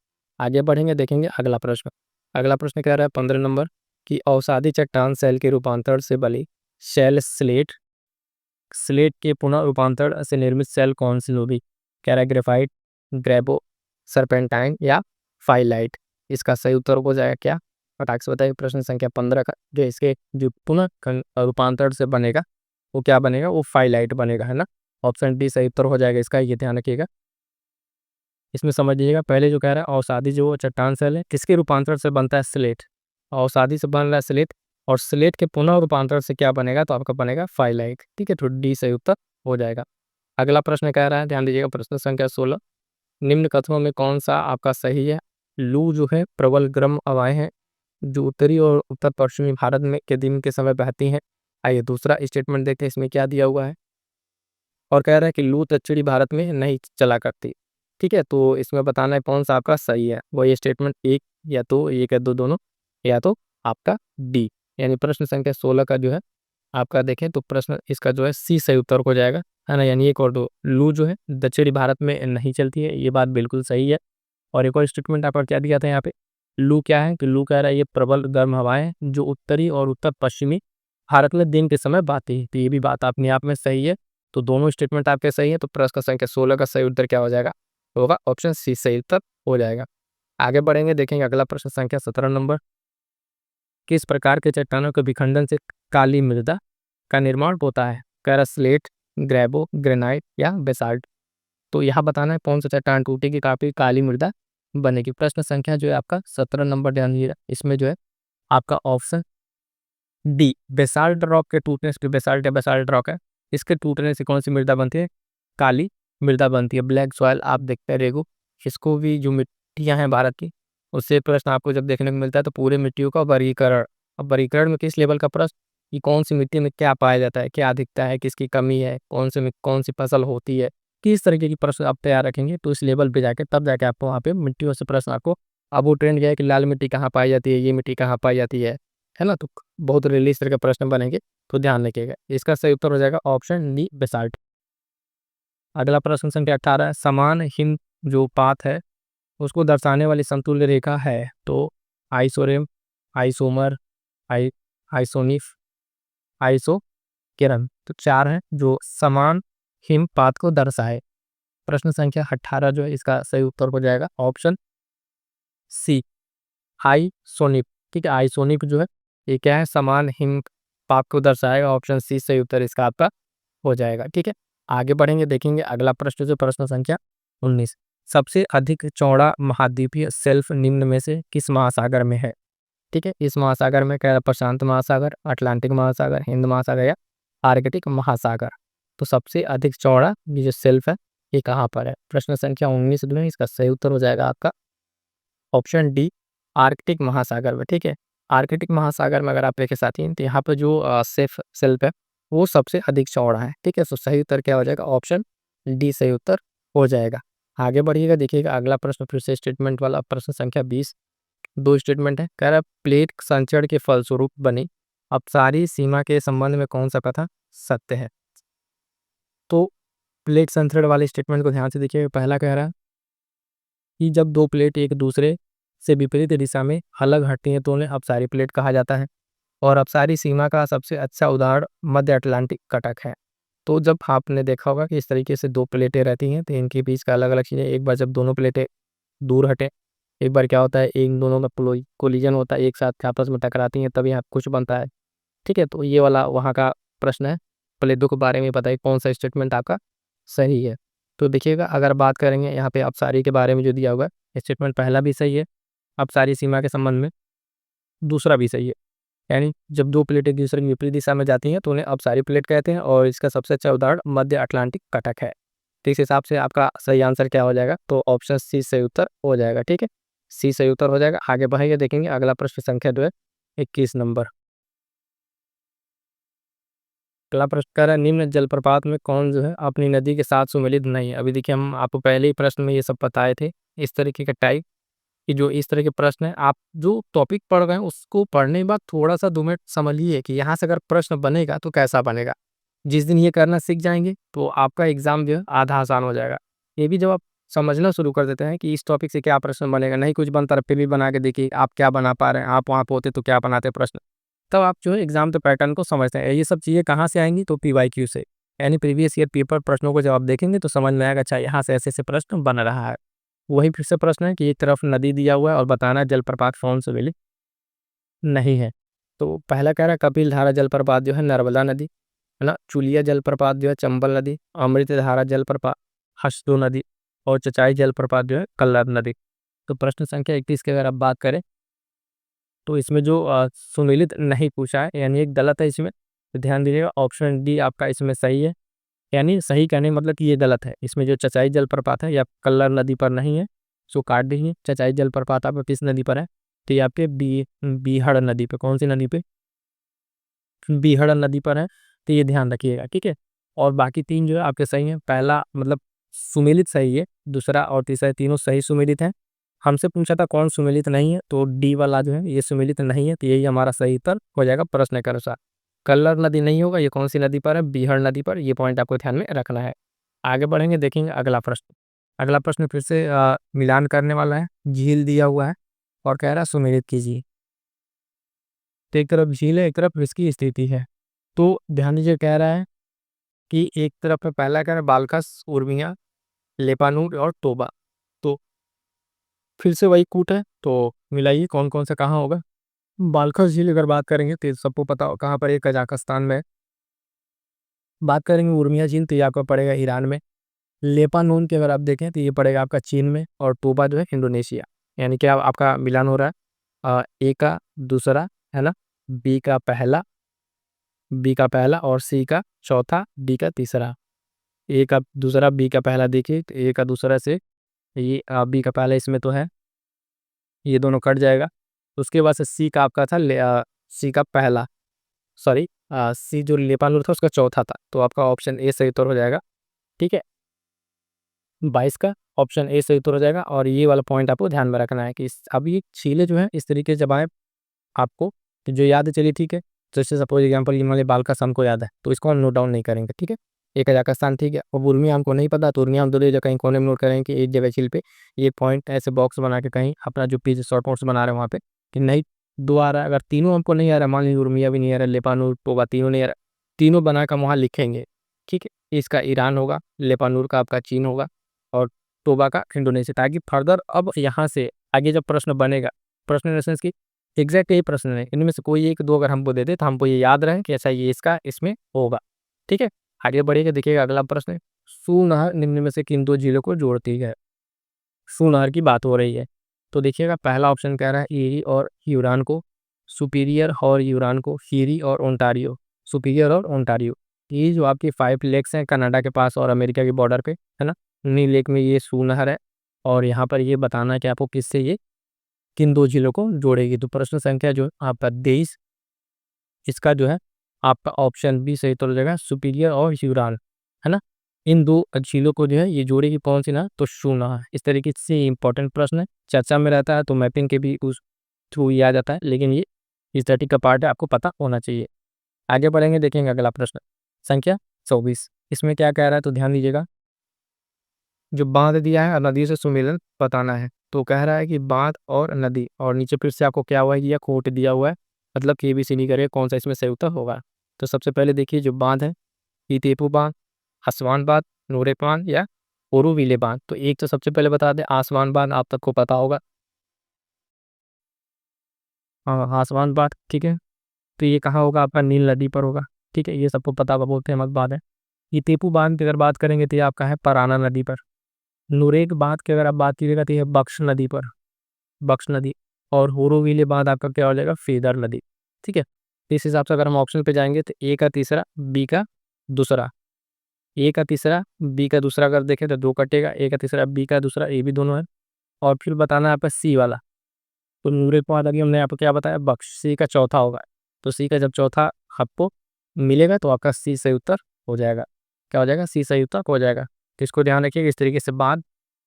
आगे बढ़ेंगे, देखेंगे अगला प्रश्न। अगला प्रश्न कह रहा है 15 नंबर की अवसादी चट्टान सेल के रूपांतरण से बनी शेल स्लेट, स्लेट के पुनः रूपांतरण से निर्मित सेल कौन सी होगी? कह रहा है ग्रेफाइट, ग्रेबो, सरपेंटाइन या फाइलाइट। इसका सही उत्तर हो जाएगा क्या? फटाक से बताइए। प्रश्न संख्या 15 का, जो इसके जो पुनः रूपांतरण से बनेगा वो क्या बनेगा? वो फाइलाइट बनेगा, है ना। ऑप्शन डी सही उत्तर हो जाएगा इसका, ये ध्यान रखिएगा। इसमें समझ लीजिएगा, पहले जो कह रहा है अवसादी जो चट्टान सेल है किसके रूपांतरण से बनता है? स्लेट। अवसादी से बन रहा है स्लेट, और स्लेट के पुनः रूपांतरण से क्या बनेगा? तो आपका बनेगा फाइलाइट। ठीक है, तो डी सही उत्तर हो जाएगा। अगला प्रश्न कह रहा है, ध्यान दीजिएगा, प्रश्न संख्या 16, निम्न कथनों में कौन सा आपका सही है? लू जो है प्रबल गर्म हवाएं हैं जो उत्तरी और उत्तर पश्चिमी भारत में के दिन के समय बहती हैं। आइए दूसरा स्टेटमेंट देखते हैं इसमें क्या दिया हुआ है। और कह रहा है कि लू दक्षिणी भारत में नहीं चला करती। ठीक है, तो इसमें बताना है कौन सा आपका सही है। वही स्टेटमेंट एक या तो एक या दो दोनों, या तो आपका डी, यानी प्रश्न संख्या 16 का जो है आपका देखें तो प्रश्न इसका जो है सी सही उत्तर हो जाएगा, है ना। यानी एक और दो, लू जो है दक्षिणी भारत में नहीं चलती है, ये बात बिल्कुल सही है। और एक और स्टेटमेंट आपका क्या दिया था यहाँ पे? लू क्या है? कि लू कह रहा है ये प्रबल गर्म हवाएं हैं जो उत्तरी और उत्तर पश्चिमी भारत में दिन के समय बहती है। तो ये भी बात अपने आप में सही है। तो दोनों स्टेटमेंट आपके सही है। तो प्रश्न संख्या 16 का सही उत्तर क्या हो जाएगा? होगा ऑप्शन सी सही उत्तर हो जाएगा। आगे बढ़ेंगे, देखेंगे अगला प्रश्न संख्या 17 नंबर, किस प्रकार के चट्टानों के विखंडन से काली मृदा का निर्माण होता है? कैरास्लेट, ग्रेबो, ग्रेनाइट या बेसाल्ट। तो यहाँ बताना है कौन सा चट्टान टूटेगी काफी काली मृदा बनेगी। प्रश्न संख्या जो है आपका 17 नंबर, ध्यान दीजिएगा, इसमें जो है आपका ऑप्शन डी बेसाल्ट रॉक के टूटने से, बेसाल्ट या बेसाल्ट रॉक है, इसके टूटने से कौन सी मृदा बनती है? काली मृदा बनती है। ब्लैक सॉइल आप देखते हैं, रेगू, इसको भी जो मिट्टियां हैं भारत की, उससे प्रश्न आपको जब देखने को मिलता है तो पूरे मिट्टियों का वर्गीकरण। अब वर्गीकरण में किस लेवल का प्रश्न, कि कौन सी मिट्टी में क्या पाया जाता है, क्या दिखता है, किसकी कमी है, कौन सी फसल होती है, किस तरीके की प्रश्न आप तैयार रखेंगे तो इस लेवल पे जाके तब जाके आपको वहाँ पे मिट्टियों से प्रश्न आपको। अब वो ट्रेंड क्या है कि लाल मिट्टी कहाँ पाई जाती है, ये मिट्टी कहाँ पाई जाती है ना। तो बहुत रेली इस तरह के प्रश्न बनेंगे, तो ध्यान रखिएगा। इसका सही उत्तर हो जाएगा ऑप्शन डी बेसाल्ट। अगला प्रश्न संख्या 18 है, समान हिम जो पात है उसको दर्शाने वाली समतुल्य रेखा है? तो आइसोरेम, आइसोमर, आई आइसोनिफ, आइसोकेरन। तो चार है जो समान हिमपात को दर्शाए। प्रश्न संख्या 18 जो है इसका सही उत्तर हो जाएगा ऑप्शन सी आइसोनिफ। ठीक है, आइसोनिफ जो है ये क्या है? समान हिमपात को दर्शाएगा। ऑप्शन सी सही उत्तर इसका आपका हो जाएगा। ठीक है, आगे बढ़ेंगे, देखेंगे अगला प्रश्न जो प्रश्न संख्या 19, सबसे अधिक चौड़ा महाद्वीपीय शेल्फ निम्न में से किस महासागर में है? ठीक है, इस महासागर में क्या है? प्रशांत महासागर, अटलांटिक महासागर, हिंद महासागर या आर्कटिक महासागर। तो सबसे अधिक चौड़ा ये जो शेल्फ है ये कहाँ पर है? प्रश्न संख्या 19 में इसका सही उत्तर हो जाएगा आपका ऑप्शन डी, आर्कटिक महासागर में। ठीक है, आर्कटिक महासागर में अगर आप देखें साथी तो यहाँ पे जो सेफ शेल्फ है वो सबसे अधिक चौड़ा है। ठीक है, तो सही उत्तर क्या हो जाएगा? ऑप्शन डी सही उत्तर हो जाएगा। आगे बढ़िएगा, देखिएगा अगला प्रश्न फिर से स्टेटमेंट वाला प्रश्न संख्या 20, दो स्टेटमेंट है। कह रहा है प्लेट संचरण के फलस्वरूप बनी अपसारी सीमा के संबंध में कौन सा कथन सत्य है? तो प्लेट संचरण वाले स्टेटमेंट को ध्यान से देखिए। पहला कह रहा है कि जब दो प्लेट एक दूसरे से विपरीत दिशा में अलग हटती हैं तो उन्हें अपसारी प्लेट कहा जाता है। और अपसारी सीमा का सबसे अच्छा उदाहरण मध्य अटलांटिक कटक है। तो जब आपने देखा होगा कि इस तरीके से दो प्लेटें रहती हैं तो इनके बीच का अलग अलग चीज़ें, एक बार जब दोनों प्लेटें दूर हटे, एक बार क्या होता है इन दोनों में कोलिजन होता है, एक साथ आपस में टकराती हैं, तब यहाँ कुछ बनता है। ठीक है, तो ये वाला वहाँ का प्रश्न है। प्लेटों के बारे में बताइए कौन सा स्टेटमेंट आपका सही है। तो देखिएगा अगर बात करेंगे यहाँ पे अपसारी के बारे में जो दिया हुआ है, स्टेटमेंट पहला भी सही है, अपसारी सीमा के संबंध में दूसरा भी सही है। यानी जब दो प्लेट एक दूसरे की विपरीत दिशा में जाती हैं तो उन्हें अपसारी प्लेट कहते हैं और इसका सबसे अच्छा उदाहरण मध्य अटलांटिक कटक है। तो इस हिसाब से आपका सही आंसर क्या हो जाएगा? तो ऑप्शन सी सही उत्तर हो जाएगा। ठीक है, सी सही उत्तर हो जाएगा। आगे बढ़ेंगे, देखेंगे अगला प्रश्न संख्या जो है 21 नंबर। अगला प्रश्न कह रहा है निम्न जलप्रपात में कौन जो है अपनी नदी के साथ सुमेलित नहीं है? अभी देखिए हम आपको पहले ही प्रश्न में ये सब बताए थे, इस तरीके का टाइप कि जो इस तरह के प्रश्न है आप जो टॉपिक पढ़ रहे हैं उसको पढ़ने के बाद थोड़ा सा 2 मिनट समझिए कि यहाँ से अगर प्रश्न बनेगा तो कैसा बनेगा। जिस दिन ये करना सीख जाएंगे तो आपका एग्जाम जो है आधा आसान हो जाएगा। ये भी जब आप समझना शुरू कर देते हैं कि इस टॉपिक से क्या प्रश्न बनेगा, नहीं कुछ बनता है फिर भी बना के देखिए आप क्या बना पा रहे हैं, आप वहाँ पे होते तो क्या बनाते प्रश्न, तब आप जो है एग्जाम के पैटर्न को समझते हैं। ये सब चीज़ें कहाँ से आएंगी? तो PYQ से, यानी प्रीवियस ईयर पेपर प्रश्नों को जब आप देखेंगे तो समझ में आएगा अच्छा यहाँ से ऐसे ऐसे प्रश्न बन रहा है। वही फिर से प्रश्न है कि एक तरफ नदी दिया हुआ है और बताना जलप्रपात कौन से मिले नहीं है। तो पहला कह रहा है कपिल धारा जलप्रपात जो है नर्मदा नदी है ना, चुलिया जलप्रपात जो है चंबल नदी, अमृत धारा जलप्रपात हसदो नदी और चचाई जलप्रपात जो है कल्लर नदी। तो प्रश्न संख्या 21 की अगर आप बात करें तो इसमें जो सुमेलित नहीं पूछा है यानी एक गलत है इसमें, तो ध्यान दीजिएगा ऑप्शन डी आपका इसमें सही है। यानी सही कहने का मतलब कि ये गलत है, इसमें जो चचाई जलप्रपात है या कल्लर नदी पर नहीं है, सो काट दीजिए। चचाई जलप्रपात आपका किस नदी पर है? तो ये आपके बीहड़ नदी पे, कौन सी नदी पे? बीहड़ नदी पर है। तो ये ध्यान रखिएगा। ठीक है, और बाकी तीन जो है आपके सही हैं। पहला मतलब सुमेलित सही है, दूसरा और तीसरा तीनों सही सुमेलित हैं। हमसे पूछा था कौन सुमेलित नहीं है, तो डी वाला जो है ये सुमेलित नहीं है, तो यही हमारा सही उत्तर हो जाएगा प्रश्न के अनुसार। कल्लर नदी नहीं होगा, ये कौन सी नदी पर है? बीहड़ नदी पर। ये पॉइंट आपको ध्यान में रखना है। आगे बढ़ेंगे, देखेंगे अगला प्रश्न। अगला प्रश्न फिर से मिलान करने वाला है। झील दिया हुआ है और कह रहा है सुमेलित कीजिए। तो एक तरफ झील है, एक तरफ इसकी स्थिति है। तो ध्यान दीजिए कह रहा है कि एक तरफ में पहला कह रहा है बालखस, उर्मिया, लेपानूर और तोबा। तो फिर से वही कूट है, तो मिलाइए कौन कौन सा कहाँ होगा। बालखस झील अगर बात करेंगे तो सबको पता हो कहाँ पर है, कजाकिस्तान में। बात करेंगे उर्मिया झील तो ये आपका पड़ेगा ईरान में। लेपानून की अगर आप देखें तो ये पड़ेगा आपका चीन में। और तोबा जो है इंडोनेशिया। यानी कि आपका मिलान हो रहा है ए का दूसरा है ना, बी का पहला और सी का चौथा, डी का तीसरा। ए का दूसरा बी का पहला देखिए तो ए का दूसरा से ये बी का पहला इसमें तो है, ये दोनों कट जाएगा। उसके बाद से सी का आपका था सी का पहला, सॉरी सी जो लेपानूर था उसका चौथा था, तो आपका ऑप्शन ए सही उत्तर हो जाएगा। ठीक है, 22 का ऑप्शन ए सही उत्तर हो जाएगा। और ये वाला पॉइंट आपको ध्यान में रखना है कि अब ये चीलें जो है इस तरीके से जब आए आपको तो जो याद है चलिए ठीक है। जैसे सपोज एग्जाम्पल ये वाले बाल का हमको याद है तो इसको हम नोट डाउन नहीं करेंगे। ठीक है, एक कजाकिस्तान ठीक है, और उर्मिया हमको नहीं पता तो उर्मिया हम दो जगह कहीं कोने में नोट करेंगे कि एक जगह चिल पे ये पॉइंट ऐसे बॉक्स बना के कहीं अपना जो पीछे शॉर्ट नोट्स बना रहे हैं वहाँ पे कि नहीं दो आ रहा है। अगर तीनों हमको नहीं आ रहा, मान लीजिए उर्मिया भी नहीं आ रहा, लेपानूर टोबा तीनों नहीं आ रहा, तीनों बना कर वहाँ लिखेंगे। ठीक है, इसका ईरान होगा, लेपानूर का आपका चीन होगा और टोबा का इंडोनेशिया, ताकि फर्दर अब यहाँ से आगे जब प्रश्न बनेगा, प्रश्न इन द सेंस की एग्जैक्ट यही प्रश्न है, इनमें से कोई एक दो अगर हमको दे दे तो हमको ये याद रहे कि ऐसा ये इसका इसमें होगा। ठीक है, आगे बढ़िएगा, देखिएगा अगला प्रश्न है, सू नहर निम्न में से किन दो जिलों को जोड़ती है? सू नहर की बात हो रही है। तो देखिएगा पहला ऑप्शन कह रहा है एरी और ह्यूरॉन को, सुपीरियर और ह्यूरॉन को, हीरी और ओंटारियो। सुपीरियर और ओंटारियो, ये जो आपकी 5 लेक्स हैं कनाडा के पास और अमेरिका के बॉर्डर पे, है ना? उन्हीं लेक में ये सू नहर है और यहाँ पर ये बताना है कि आपको किससे ये किन 2 जिलों को जोड़ेगी। तो प्रश्न संख्या जो है आपका 23, इसका जो है आपका ऑप्शन बी सही उत्तर हो जाएगा, सुपीरियर और ह्यूरॉन, है ना? इन 2 झीलों को जो है ये जोड़ेगी कौन-सी नहर? तो सू नहर। इस तरीके से इम्पोर्टेंट प्रश्न है, चर्चा में रहता है तो मैपिंग के भी उस थ्रू ही आ जाता है, लेकिन ये स्टैटिक का पार्ट है, आपको पता होना चाहिए। आगे बढ़ेंगे, देखेंगे अगला प्रश्न, संख्या 24। इसमें क्या कह रहा है तो ध्यान दीजिएगा। जो बाँध दिया है और नदी से सुमेलन बताना है। तो कह रहा है कि बाँध और नदी, और नीचे फिर से आपको क्या हुआ है, ये कोट दिया हुआ है, मतलब कि एबीसीडी करिए कौन सा इसमें सही उत्तर होगा। तो सबसे पहले देखिए जो बाँध है, ईतेपू बाँध, हसवान बाँध, नूरे बाँध या ओरोविले बाँध। तो एक तो सबसे पहले बता दें, आसवान बाँध आप सबको पता होगा। आसवान बाँध, ठीक है। तो ये कहाँ होगा? आपका नील नदी पर होगा, ठीक है। ये सबको पता होगा, बहुत फेमस बाँध है। ईतेपू बाँध की अगर बात करेंगे तो ये आपका है पराना नदी पर। नुरेक बाँध की अगर आप बात कीजिएगा तो ये है बक्श नदी पर, बक्श नदी। और होरोविले बाँध आपका क्या हो जाएगा? फेदर नदी, ठीक है। इस हिसाब से अगर हम ऑप्शन पे जाएँगे तो ए का तीसरा, बी का दूसरा। ए का तीसरा, बी का दूसरा अगर देखें तो 2 कटेगा, ए का तीसरा, बी का दूसरा, ये भी दोनों है। और फिर बताना है आपका सी वाला। तो नूरे के बाद अभी हमने आपको क्या बताया? बख्श, सी का चौथा होगा। तो सी का जब चौथा आपको मिलेगा तो आपका सी सही उत्तर हो जाएगा। क्या हो जाएगा? सी सही उत्तर हो जाएगा। तो इसको ध्यान रखिएगा, इस तरीके से बाँध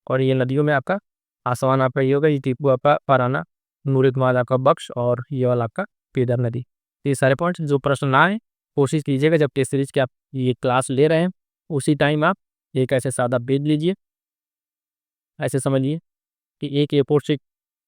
और ये नदियों में आपका आसवान आपका ये होगा, ये टीपू आपका पाराना, नूरे के बाद आपका बख्श और ये वाला आपका पेदर नदी। तो ये सारे पॉइंट्स जो प्रश्न ना आए, कोशिश कीजिएगा जब टेस्ट सीरीज की आप ये क्लास ले रहे हैं, उसी टाइम आप एक ऐसे सादा पेज लीजिए, ऐसे समझिए कि एक ए4 शीट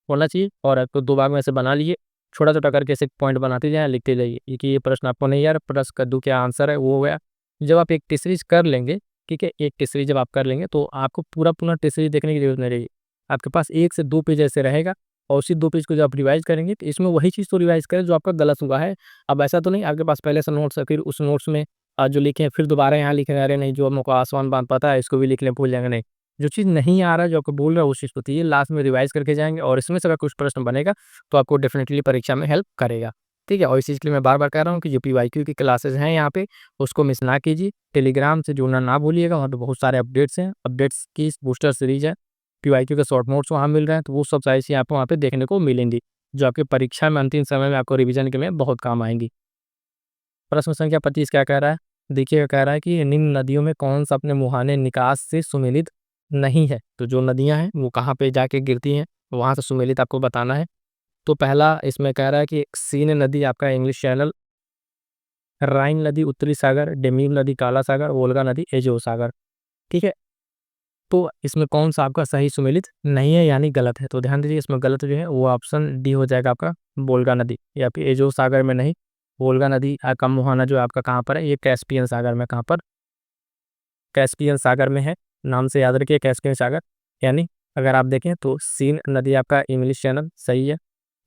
होना चाहिए और आपको 2 भाग में ऐसे बना लीजिए, छोटा-छोटा करके ऐसे पॉइंट बनाते जाएँ, लिखते जाइए। ये प्रश्न आपको नहीं आ रहा, प्रश्न कद्दू क्या आंसर है वो हो गया। जब आप एक टेस्ट सीरीज़ कर लेंगे, ठीक है, एक टेस्ट सीरीज़ जब आप कर लेंगे तो आपको पूरा टेस्ट सीरीज़ देखने की ज़रूरत नहीं रहेगी। आपके पास 1 से 2 पेज ऐसे रहेगा और उसी 2 पेज को जब आप रिवाइज़ करेंगे तो इसमें वही चीज़ तो रिवाइज़ करें जो आपका गलत हुआ है। अब ऐसा तो नहीं आपके पास पहले से नोट्स है, फिर उस नोट्स में जो लिखे हैं फिर दोबारा यहाँ लिख रहे हैं, अरे नहीं जो हमको आसमान बाँध पता है इसको भी लिख लें, भूल जाएँगे, नहीं। जो चीज़ नहीं आ रहा है, जो आपको बोल रहा है, उस चीज़ को चाहिए लास्ट में रिवाइज़ करके जाएँगे और इसमें से अगर कुछ प्रश्न बनेगा, तो आपको डेफ़िनेटली परीक्षा में हेल्प करेगा, ठीक है? और इस चीज़ के लिए मैं बार-बार कह रहा हूँ कि जो पीवाईक्यू की क्लासेज़ हैं यहाँ पे, उसको मिस ना कीजिए। टेलीग्राम से जुड़ना ना भूलिएगा, वहाँ पे बहुत सारे अपडेट्स हैं, अपडेट्स की बूस्टर सीरीज़ है। पीवाईक्यू के शॉर्ट नोट्स वहाँ मिल रहे हैं, तो वो सब सारी चीज़ें आपको वहाँ पे देखने को मिलेंगी, जो आपकी परीक्षा में अंतिम समय में आपको रिवीज़न के में बहुत काम आएँगी। प्रश्न संख्या 25 क्या कह रहा है? देखिए कह रहा है कि निम्न नदियों में कौन-सा अपने मुहाने निकास से सुमेलित नहीं है? तो जो नदियाँ हैं वो कहाँ पे जाके गिरती हैं, वहाँ से सुमेलित आपको बताना है। तो पहला इसमें कह रहा है कि सीन नदी आपका इंग्लिश चैनल, राइन नदी उत्तरी सागर, डेम्यूब नदी काला सागर, वोल्गा नदी एजो सागर, ठीक है? तो इसमें कौन-सा आपका सही सुमेलित नहीं है यानी गलत है? तो ध्यान दीजिए, इसमें गलत जो है वो ऑप्शन डी हो जाएगा आपका, वोल्गा नदी, या फिर एजो सागर में नहीं, वोल्गा नदी का मुहाना जो आपका कहाँ पर है? ये कैस्पियन सागर में, कहाँ पर? कैस्पियन सागर में है। नाम से याद रखिए कैस्पियन सागर। यानी अगर आप देखें तो सीन नदी आपका इंग्लिश चैनल सही है।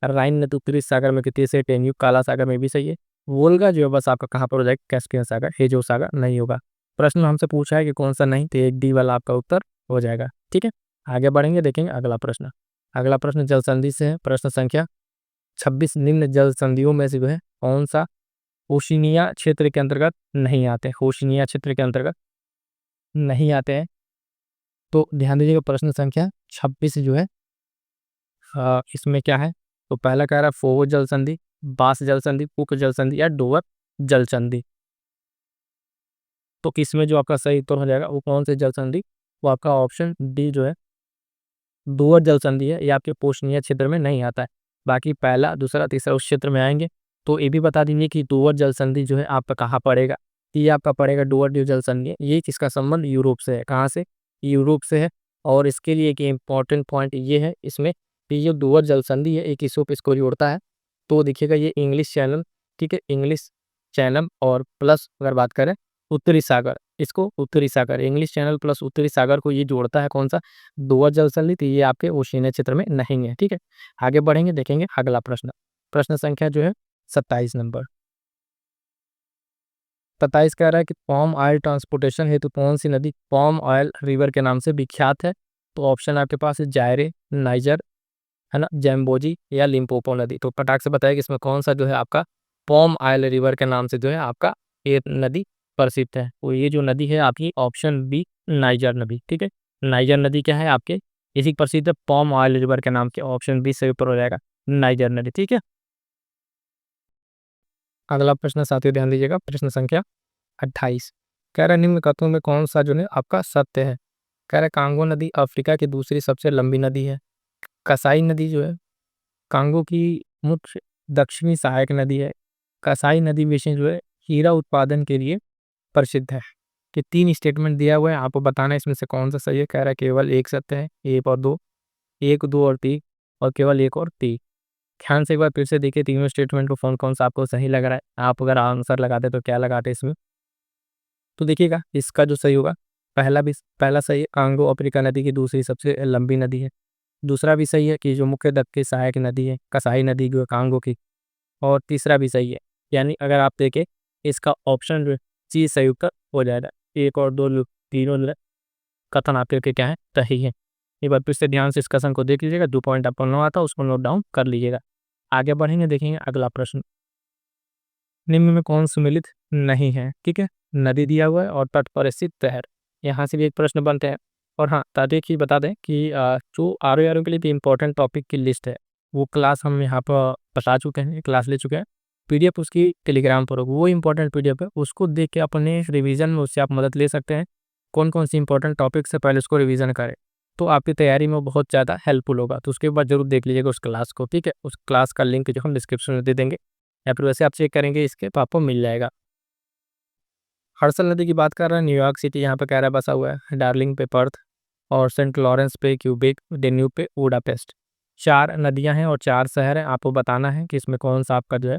राइन नदी उत्तरी सागर में कितनी से, टेन्यू काला सागर में भी सही है। वोल्गा जो है बस आपका कहाँ पर हो जाएगा? कैस्पियन सागर, एजो सागर नहीं होगा। प्रश्न हमसे पूछा है कि कौन सा नहीं, तो एक डी वाला आपका उत्तर हो जाएगा, ठीक है। आगे बढ़ेंगे, देखेंगे अगला प्रश्न। अगला प्रश्न जल संधि से है, प्रश्न संख्या 26। निम्न जल संधियों में से जो है कौन सा ओशिनिया क्षेत्र के अंतर्गत नहीं आते? ओशिनिया क्षेत्र के अंतर्गत नहीं आते हैं। तो ध्यान दीजिएगा, प्रश्न संख्या 26 जो है इसमें क्या है? तो पहला कह रहा है फोगो जल संधि, बांस जल संधि, पुक जल संधि या डोवर जल संधि। तो किसमें जो आपका सही उत्तर हो जाएगा वो कौन सी जल संधि? वो आपका ऑप्शन डी जो है डोवर जल संधि है। ये आपके पोषणीय क्षेत्र में नहीं आता है। बाकी पहला, दूसरा, तीसरा उस क्षेत्र में आएंगे। तो ये भी बता दीजिए कि डोवर जल संधि जो है आपका कहाँ पड़ेगा? ये आपका पड़ेगा डोवर ड्यू जल संधि। ये किसका संबंध? यूरोप से है। कहाँ से? यूरोप से है। और इसके लिए एक इम्पॉर्टेंट पॉइंट ये है इसमें कि ये डोवर जल संधि है, एक इशू पे इसको जोड़ता है। तो देखिएगा ये इंग्लिश चैनल, ठीक है, इंग्लिश चैनल और प्लस अगर बात करें उत्तरी सागर, इसको उत्तरी सागर, इंग्लिश चैनल प्लस उत्तरी सागर को ये जोड़ता है कौन सा? डोवर जल संधि। तो ये आपके ओशिनिया क्षेत्र में नहीं है, ठीक है। आगे बढ़ेंगे, देखेंगे अगला प्रश्न। प्रश्न संख्या जो है 27 नंबर। 27 कह रहा है कि पाम ऑयल ट्रांसपोर्टेशन हेतु कौन सी नदी पाम ऑयल रिवर के नाम से विख्यात है। तो ऑप्शन आपके पास है जायरे, नाइजर, है ना, जैम्बोजी या लिम्पोपो नदी। तो फटाक से बताइए कि इसमें कौन सा जो है आपका पाम ऑयल रिवर के नाम से जो है आपका ये नदी प्रसिद्ध है। तो ये जो नदी है आपकी ऑप्शन बी नाइजर नदी। ठीक है, नाइजर नदी क्या है आपके इसी प्रसिद्ध है पाम ऑयल रिवर के नाम के। ऑप्शन बी सही ऊपर हो जाएगा नाइजर नदी। ठीक है, अगला प्रश्न साथियों ध्यान दीजिएगा, प्रश्न संख्या 28 कह रहा है निम्न कथनों में कौन सा जो है आपका सत्य है। कह रहा है कांगो नदी अफ्रीका की दूसरी सबसे लंबी नदी है। कसाई नदी जो है कांगो की मुख्य दक्षिणी सहायक नदी है। कसाई नदी विषय जो है हीरा उत्पादन के लिए प्रसिद्ध है। कि 3 स्टेटमेंट दिया हुआ है, आपको बताना है इसमें से कौन सा सही है। कह रहा है केवल एक सत्य है, एक और दो, एक दो और तीन, और केवल एक और तीन। ध्यान से एक बार फिर से देखिए तीनों स्टेटमेंट को कौन कौन सा आपको सही लग रहा है। आप अगर आंसर लगाते तो क्या लगाते इसमें, तो देखिएगा इसका जो सही होगा पहला सही है, कांगो अफ्रीका नदी की दूसरी सबसे लंबी नदी है। दूसरा भी सही है कि जो मुख्य दक्षिणी सहायक नदी है कसाई नदी जो है कांगो की। और तीसरा भी सही है, यानी अगर आप देखें इसका ऑप्शन जो है सी सही उत्तर हो जाएगा। एक और दो तीनों कथन आपके क्या है सही है। एक बार फिर से ध्यान से इस कथन को देख लीजिएगा, 2 पॉइंट आपको नो आता उसको नोट डाउन कर लीजिएगा। आगे बढ़ेंगे, देखेंगे अगला प्रश्न, निम्न में कौन सुमेलित नहीं है। ठीक है, नदी दिया हुआ है और तट पर स्थित शहर, यहाँ से भी एक प्रश्न बनते हैं। और हाँ ताकि कि बता दें कि जो आर के लिए भी इंपॉर्टेंट टॉपिक की लिस्ट है वो क्लास हम यहाँ पर बता चुके हैं, क्लास ले चुके हैं। पीडीएफ उसकी टेलीग्राम पर होगी, वो इंपॉर्टेंट पीडीएफ है, उसको देख के अपने रिवीजन में उससे आप मदद ले सकते हैं। कौन कौन सी इंपॉर्टेंट टॉपिक से पहले उसको रिवीजन करें तो आपकी तैयारी में बहुत ज़्यादा हेल्पफुल होगा। तो उसके बाद जरूर देख लीजिएगा उस क्लास को। ठीक है, उस क्लास का लिंक जो हम डिस्क्रिप्शन में दे देंगे या फिर वैसे आप चेक करेंगे इसके तो आपको मिल जाएगा। हर्सल नदी की बात कर रहे हैं, न्यूयॉर्क सिटी यहाँ पे कह रहा है बसा हुआ है, डार्लिंग पे पर्थ, और सेंट लॉरेंस पे क्यूबेक, डेन्यूब पे बुडापेस्ट। 4 नदियां हैं और 4 शहर हैं, आपको बताना है कि इसमें कौन सा आपका जो है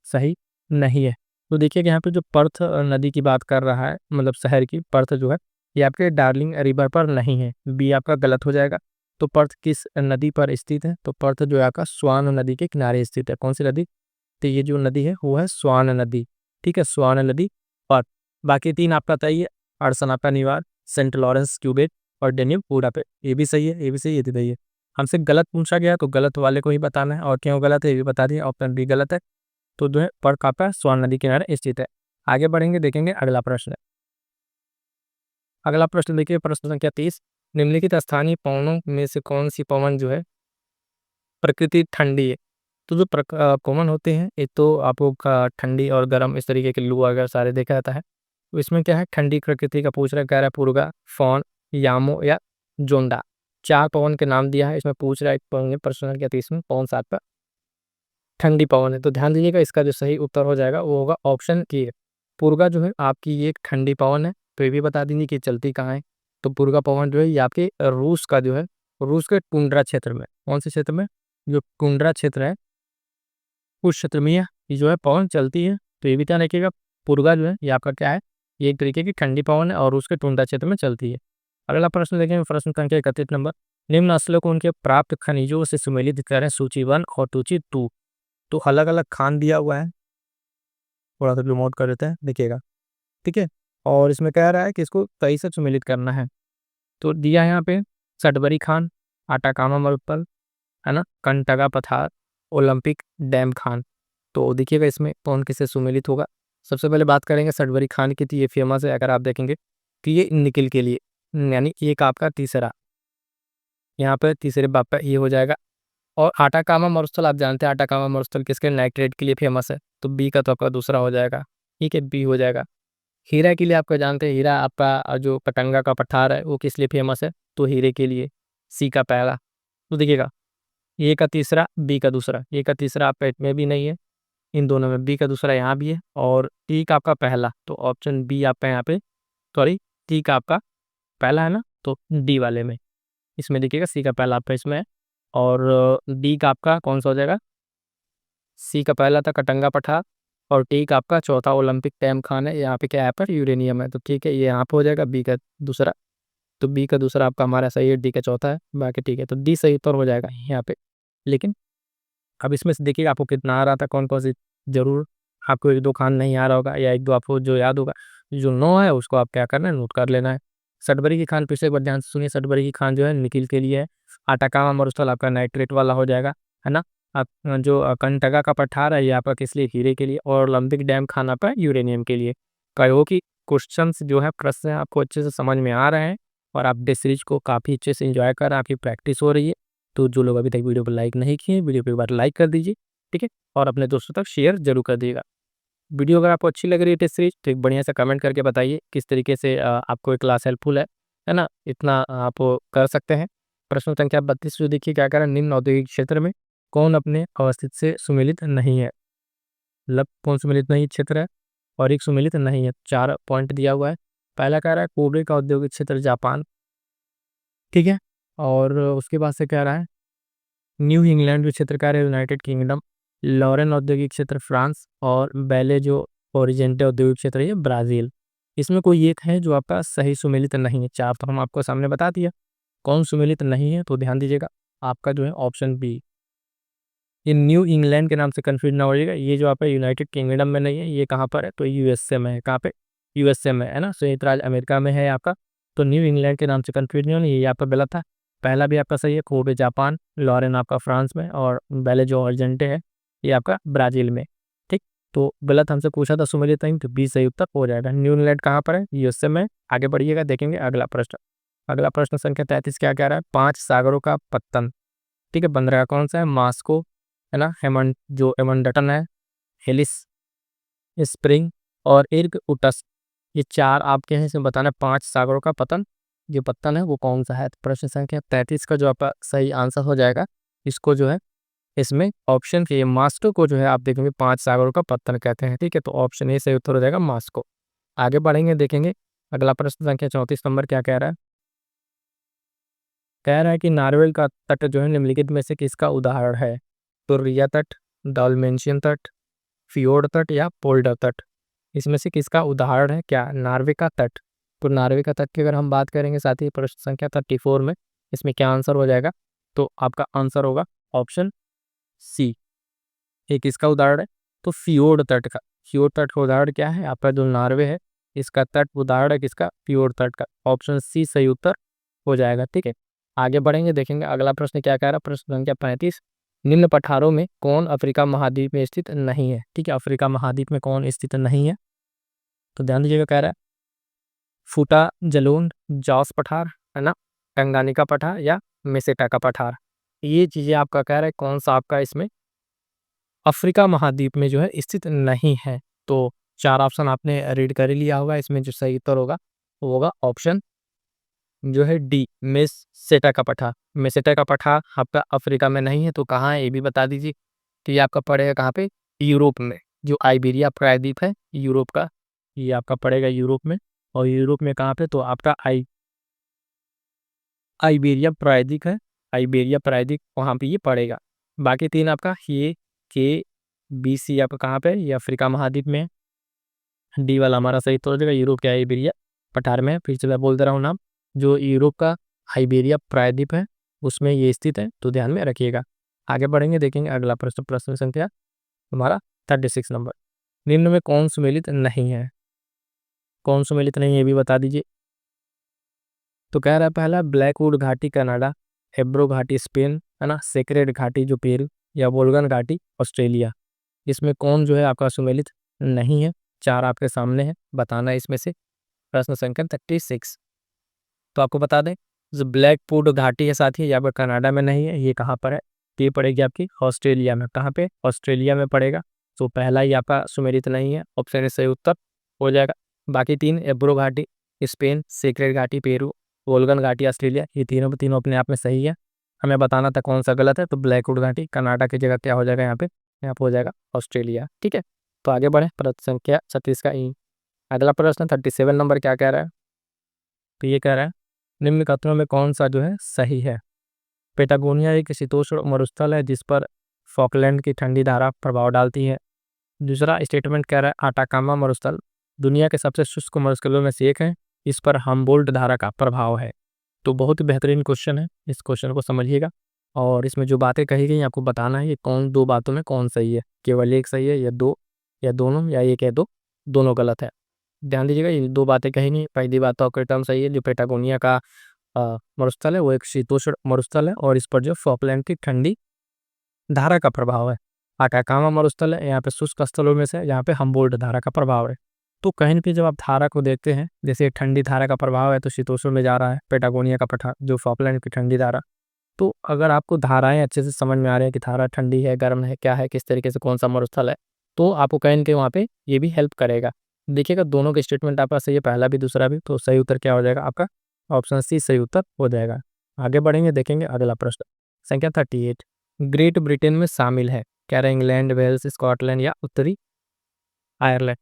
सही नहीं है। तो देखिए कि यहाँ पे जो पर्थ नदी की बात कर रहा है, मतलब शहर की, पर्थ जो है ये आपके डार्लिंग रिवर पर नहीं है, बी आपका गलत हो जाएगा। तो पर्थ किस नदी पर स्थित है, तो पर्थ जो है आपका स्वान नदी के किनारे स्थित है। कौन सी नदी, तो ये जो नदी है वो है स्वान नदी। ठीक है, स्वान नदी पर्थ। बाकी 3 आपका सही है, अड़सन आपका निवार, सेंट लॉरेंस क्यूबेक और डेन्यूब बुडापेस्ट। ये भी सही है, ये भी सही है, ये भी सही है। हमसे गलत पूछा गया तो गलत वाले को ही बताना है, और क्यों गलत है ये भी बता दिया, ऑप्शन बी गलत है। तो जो है पर कापा स्वान नदी किनारे स्थित है। आगे बढ़ेंगे, देखेंगे अगला प्रश्न। अगला प्रश्न देखिए, प्रश्न संख्या 30, निम्नलिखित स्थानीय पवनों में से कौन सी पवन जो है प्रकृति ठंडी है। तो जो पवन होते हैं एक तो आपको ठंडी और गर्म इस तरीके के लू वगैरह सारे देखा जाता है। तो इसमें क्या है ठंडी प्रकृति का पूछ रहा है, कह रहा है पुरगा, फौन, यामो या जोंडा। 4 पवन के नाम दिया है, इसमें पूछ रहा है प्रश्न संख्या 30 में कौन सा आपका ठंडी पवन है। तो ध्यान दीजिएगा इसका जो सही उत्तर हो जाएगा वो होगा ऑप्शन ए। पुरगा जो है आपकी ये एक ठंडी पवन है। तो ये भी बता दीजिए कि चलती कहाँ है। तो पुरगा पवन जो है ये आपके रूस का जो है, रूस के टुंड्रा क्षेत्र में, कौन से क्षेत्र में, जो टुंड्रा क्षेत्र है उस क्षेत्र में ये जो है पवन चलती है। तो ये भी ध्यान रखिएगा, पुरगा जो है ये आपका क्या है, ये एक तरीके की ठंडी पवन है और उसके टुंड्रा क्षेत्र में चलती है। अगला प्रश्न देखेंगे, प्रश्न संख्या 31 नंबर, निम्न नस्लों को उनके प्राप्त खनिजों से सुमेलित करें, सूची 1 और सूची 2। तो अलग अलग खान दिया हुआ है, थोड़ा सा रिमोट कर देते हैं देखिएगा। ठीक है, और इसमें कह रहा है कि इसको सही से सम्मिलित करना है। तो दिया है यहाँ पे सटबरी खान, आटाकामा मरुस्थल, है ना, कंटगा पठार, ओलंपिक डैम खान। तो देखिएगा इसमें कौन किससे सुमेलित होगा। सबसे पहले बात करेंगे सटबरी खान की, तो ये फेमस है, अगर आप देखेंगे कि ये निकिल के लिए, यानी एक आपका तीसरा यहाँ पे तीसरे बाप का ये हो जाएगा। और आटाकामा मरुस्थल आप जानते हैं, आटाकामा मरुस्थल किसके नाइट्रेट के लिए फेमस है, तो बी का तो आपका दूसरा हो जाएगा। ठीक है, बी हो जाएगा। हीरा के लिए आपका जानते हैं, हीरा आपका जो पतंगा का पठार है वो किस लिए फेमस है, तो हीरे के लिए, सी का पहला। तो देखिएगा ए का तीसरा, बी का दूसरा, ए का तीसरा आपका इसमें भी नहीं है, इन दोनों में बी का दूसरा यहाँ भी है, और टी का आपका पहला, तो ऑप्शन बी आपका यहाँ पे, सॉरी टी का आपका पहला है ना, तो डी वाले में, इसमें देखिएगा सी का पहला आपका इसमें है। और डी का आपका कौन सा हो जाएगा, सी का पहला था कटंगा पठार, और टी का आपका चौथा ओलंपिक डैम खान है, यहाँ पे क्या है पर यूरेनियम है। तो ठीक है, ये यहाँ पे हो जाएगा बी का दूसरा। तो बी का दूसरा आपका हमारा सही है, डी का चौथा है, बाकी ठीक है, तो डी सही उत्तर हो जाएगा यहाँ पे। लेकिन अब इसमें से देखिए आपको कितना आ रहा था, कौन कौन सी जरूर आपको 1-2 खान नहीं आ रहा होगा या 1-2 आपको जो याद होगा, जो 9 है उसको आप क्या करना है, नोट कर लेना है। सटबरी की खान फिर से एक बार ध्यान से सुनिए, सटबरी की खान जो है निकिल के लिए है। आटाकामा मरुस्थल आपका नाइट्रेट वाला हो जाएगा, है ना? आप जो कंटगा का पठार है ये आपका किस लिए, हीरे के लिए, और ओलंपिक डैम खान आपका यूरेनियम के लिए। कहो कि क्वेश्चंस जो है, प्रश्न आपको अच्छे से समझ में आ रहे हैं और आप इस सीरीज को काफ़ी अच्छे से एंजॉय कर रहे हैं, आपकी प्रैक्टिस हो रही है। तो जो लोग अभी तक वीडियो को लाइक नहीं किए, वीडियो को एक बार लाइक कर दीजिए, ठीक है? और अपने दोस्तों तक शेयर ज़रूर कर दिएगा। वीडियो अगर आपको अच्छी लग रही है टेस्ट सीरीज, तो एक बढ़िया सा कमेंट करके बताइए किस तरीके से आपको ये क्लास हेल्पफुल है ना? इतना आप कर सकते हैं। प्रश्न संख्या 32 जो देखिए क्या कह रहा है, निम्न औद्योगिक क्षेत्र में कौन अपने अवस्थित से सुमेलित नहीं है? मतलब कौन सुमेलित नहीं क्षेत्र है और एक सुमेलित नहीं है। 4 पॉइंट दिया हुआ है। पहला कह रहा है कोबे का औद्योगिक क्षेत्र जापान, ठीक है? और उसके बाद से कह रहा है न्यू इंग्लैंड जो क्षेत्र का है यूनाइटेड किंगडम, लॉरेन औद्योगिक क्षेत्र फ्रांस, और बेले जो ओरिजेंटे औद्योगिक क्षेत्र है ये ब्राज़ील। इसमें कोई एक है जो आपका सही सुमेलित नहीं है। 4 तो हम आपको सामने बता दिया। कौन सुमेलित नहीं है तो ध्यान दीजिएगा, आपका जो है ऑप्शन बी। ये न्यू इंग्लैंड के नाम से कन्फ्यूज ना होइएगा। ये जो आपका यूनाइटेड किंगडम में नहीं है, ये कहाँ पर है, तो यूएसए में है। कहाँ पे? यूएसए में, है ना? संयुक्त राज्य अमेरिका में है आपका। तो न्यू इंग्लैंड के नाम से कन्फ्यूज नहीं होना, ये आपका गलत था। पहला भी आपका सही है, कोबे जापान, लॉरेन आपका फ्रांस में, और बेले जो अर्जेंटे है ये आपका ब्राज़ील में, ठीक? तो गलत हमसे पूछा था सुमेलित नहीं, तो बी सही उत्तर हो जाएगा। न्यू इंग्लैंड कहाँ पर है? यूएसए में। आगे बढ़िएगा, देखेंगे अगला प्रश्न। अगला प्रश्न संख्या 33 क्या कह रहा है? 5 सागरों का पत्तन, ठीक है? 15 का कौन सा है? मास्को, है ना? जो एमंडटन है, हेलिस स्प्रिंग और इरगुटस, ये 4 आपके हैं। इसमें बताना 5 सागरों का पतन, जो पत्तन है वो कौन सा है? तो प्रश्न संख्या 33 का जो आपका सही आंसर हो जाएगा, इसको जो है इसमें ऑप्शन के मास्को को जो है आप देखेंगे 5 सागरों का पत्तन कहते हैं, ठीक है? तो ऑप्शन ए सही उत्तर हो जाएगा, मास्को। आगे बढ़ेंगे, देखेंगे अगला प्रश्न संख्या 34 नंबर क्या कह रहा है? कह रहा है कि नारवेल का तट जो है निम्नलिखित में से किसका उदाहरण है? तुर्रिया तट, डाल्मेशियन तट, फियोर्ड तट या पोल्डर तट? इसमें से किसका उदाहरण है क्या? नार्वे का तट। तो नार्वे का तट की अगर हम बात करेंगे साथ ही प्रश्न संख्या 34 में, इसमें क्या आंसर हो जाएगा? तो आपका आंसर होगा ऑप्शन सी। ये किसका उदाहरण है? तो फियोर्ड तट का। फियोर्ड तट का उदाहरण क्या है? आपका जो नार्वे है, इसका तट उदाहरण है किसका? फियोर्ड तट का। ऑप्शन सी सही उत्तर हो जाएगा, ठीक है? आगे बढ़ेंगे, देखेंगे अगला प्रश्न क्या कह रहा है। प्रश्न संख्या 35, निम्न पठारों में कौन अफ्रीका महाद्वीप में स्थित नहीं है? ठीक है, अफ्रीका महाद्वीप में कौन स्थित नहीं है? तो ध्यान दीजिएगा, कह रहा है फूटा जलोन, जॉस पठार, है ना? टंगानिका पठार या मेसेटा का पठार। ये चीजें आपका कह रहा है कौन सा आपका इसमें अफ्रीका महाद्वीप में जो है स्थित नहीं है। तो 4 ऑप्शन आपने रीड कर ही लिया होगा। इसमें जो सही उत्तर होगा वो होगा ऑप्शन जो है डी, मेसेटा का पठार। मेसेटा का पठार आपका अफ्रीका में नहीं है, तो कहाँ है ये भी बता दीजिए। तो ये आपका पड़ेगा कहाँ पे? यूरोप में। जो आइबेरिया प्रायद्वीप है यूरोप का, ये आपका पड़ेगा यूरोप में। और यूरोप में कहाँ पे? तो आपका आइबेरिया प्रायद्वीप है, आइबेरिया प्रायद्वीप वहाँ पे ये पड़ेगा। बाकी 3 आपका ये के बी सी आपका कहाँ पे? ये अफ्रीका महाद्वीप में है। डी वाला हमारा सही उत्तर हो जाएगा, यूरोप के आइबेरिया पठार में है। फिर से मैं बोल दे रहा हूँ नाम, जो यूरोप का आइबेरिया प्रायद्वीप है उसमें ये स्थित है, तो ध्यान में रखिएगा। आगे बढ़ेंगे, देखेंगे अगला प्रश्न। प्रश्न संख्या हमारा 36 नंबर, निम्न में कौन सुमेलित नहीं है? कौन सुमेलित नहीं है ये भी बता दीजिए। तो कह रहा है पहला ब्लैकवुड घाटी कनाडा, एब्रो घाटी स्पेन, है ना? सेक्रेड घाटी जो पेरू, या वोल्गन घाटी ऑस्ट्रेलिया। इसमें कौन जो है आपका सुमेलित नहीं है? 4 आपके सामने है, बताना है इसमें से। प्रश्न संख्या 36, तो आपको बता दें जो ब्लैकवुड घाटी है साथी, यहाँ पर कनाडा में नहीं है, ये कहाँ पर है? तो ये पड़ेगी आपकी ऑस्ट्रेलिया में। कहाँ पे? ऑस्ट्रेलिया में पड़ेगा। तो पहला ही आपका सुमेलित नहीं है, ऑप्शन ए सही उत्तर हो जाएगा। बाकी 3 एब्रो घाटी स्पेन, सेक्रेड घाटी पेरू, वोल्गन घाटी ऑस्ट्रेलिया, ये तीनों अपने आप में सही है। हमें बताना था कौन सा गलत है, तो ब्लैकवुड घाटी कनाडा की जगह क्या हो जाएगा यहाँ पे? यहाँ पे हो जाएगा ऑस्ट्रेलिया, ठीक है? तो आगे बढ़े, प्रश्न संख्या 36 का अगला प्रश्न 37 नंबर क्या कह रहा है? तो ये कह रहा है निम्न कथनों में कौन सा जो है सही है? पेटागोनिया एक शीतोष्ण मरुस्थल है जिस पर फॉकलैंड की ठंडी धारा प्रभाव डालती है। दूसरा स्टेटमेंट कह रहा है आटाकामा मरुस्थल दुनिया के सबसे शुष्क मरुस्थलों में से एक है, इस पर हम्बोल्ट धारा का प्रभाव है। तो बहुत ही बेहतरीन क्वेश्चन है, इस क्वेश्चन को समझिएगा। और इसमें जो बातें कही गई आपको बताना है ये कौन 2 बातों में कौन सही है, केवल एक सही है या 2 या दोनों या एक या दो, दोनों गलत है। ध्यान दीजिएगा, ये 2 बातें कही नहीं। पहली बात तो आपका टर्म सही है, जो पैटागोनिया का मरुस्थल है वो एक शीतोष्ण मरुस्थल है और इस पर जो फॉकलैंड की ठंडी धारा का प्रभाव है। आटाकामा मरुस्थल है, यहाँ पे शुष्क स्थलों में से है, यहाँ पे हम्बोल्ट धारा का प्रभाव है। तो कहीं भी जब आप धारा को देखते हैं, जैसे ठंडी धारा का प्रभाव है तो शीतोष्ण में जा रहा है, पैटागोनिया का पठार जो फॉकलैंड की ठंडी धारा। तो अगर आपको धाराएं अच्छे से समझ में आ रही है कि धारा ठंडी है, गर्म है, क्या है, किस तरीके से कौन सा मरुस्थल है, तो आपको कहीं न कहीं वहाँ पे ये भी हेल्प करेगा। देखिएगा दोनों के स्टेटमेंट आपका सही है, पहला भी दूसरा भी, तो सही उत्तर क्या हो जाएगा आपका? ऑप्शन सी सही उत्तर हो जाएगा। आगे बढ़ेंगे, देखेंगे अगला प्रश्न। संख्या 38 ग्रेट ब्रिटेन में शामिल है, कह रहे हैं इंग्लैंड, वेल्स, स्कॉटलैंड या उत्तरी आयरलैंड।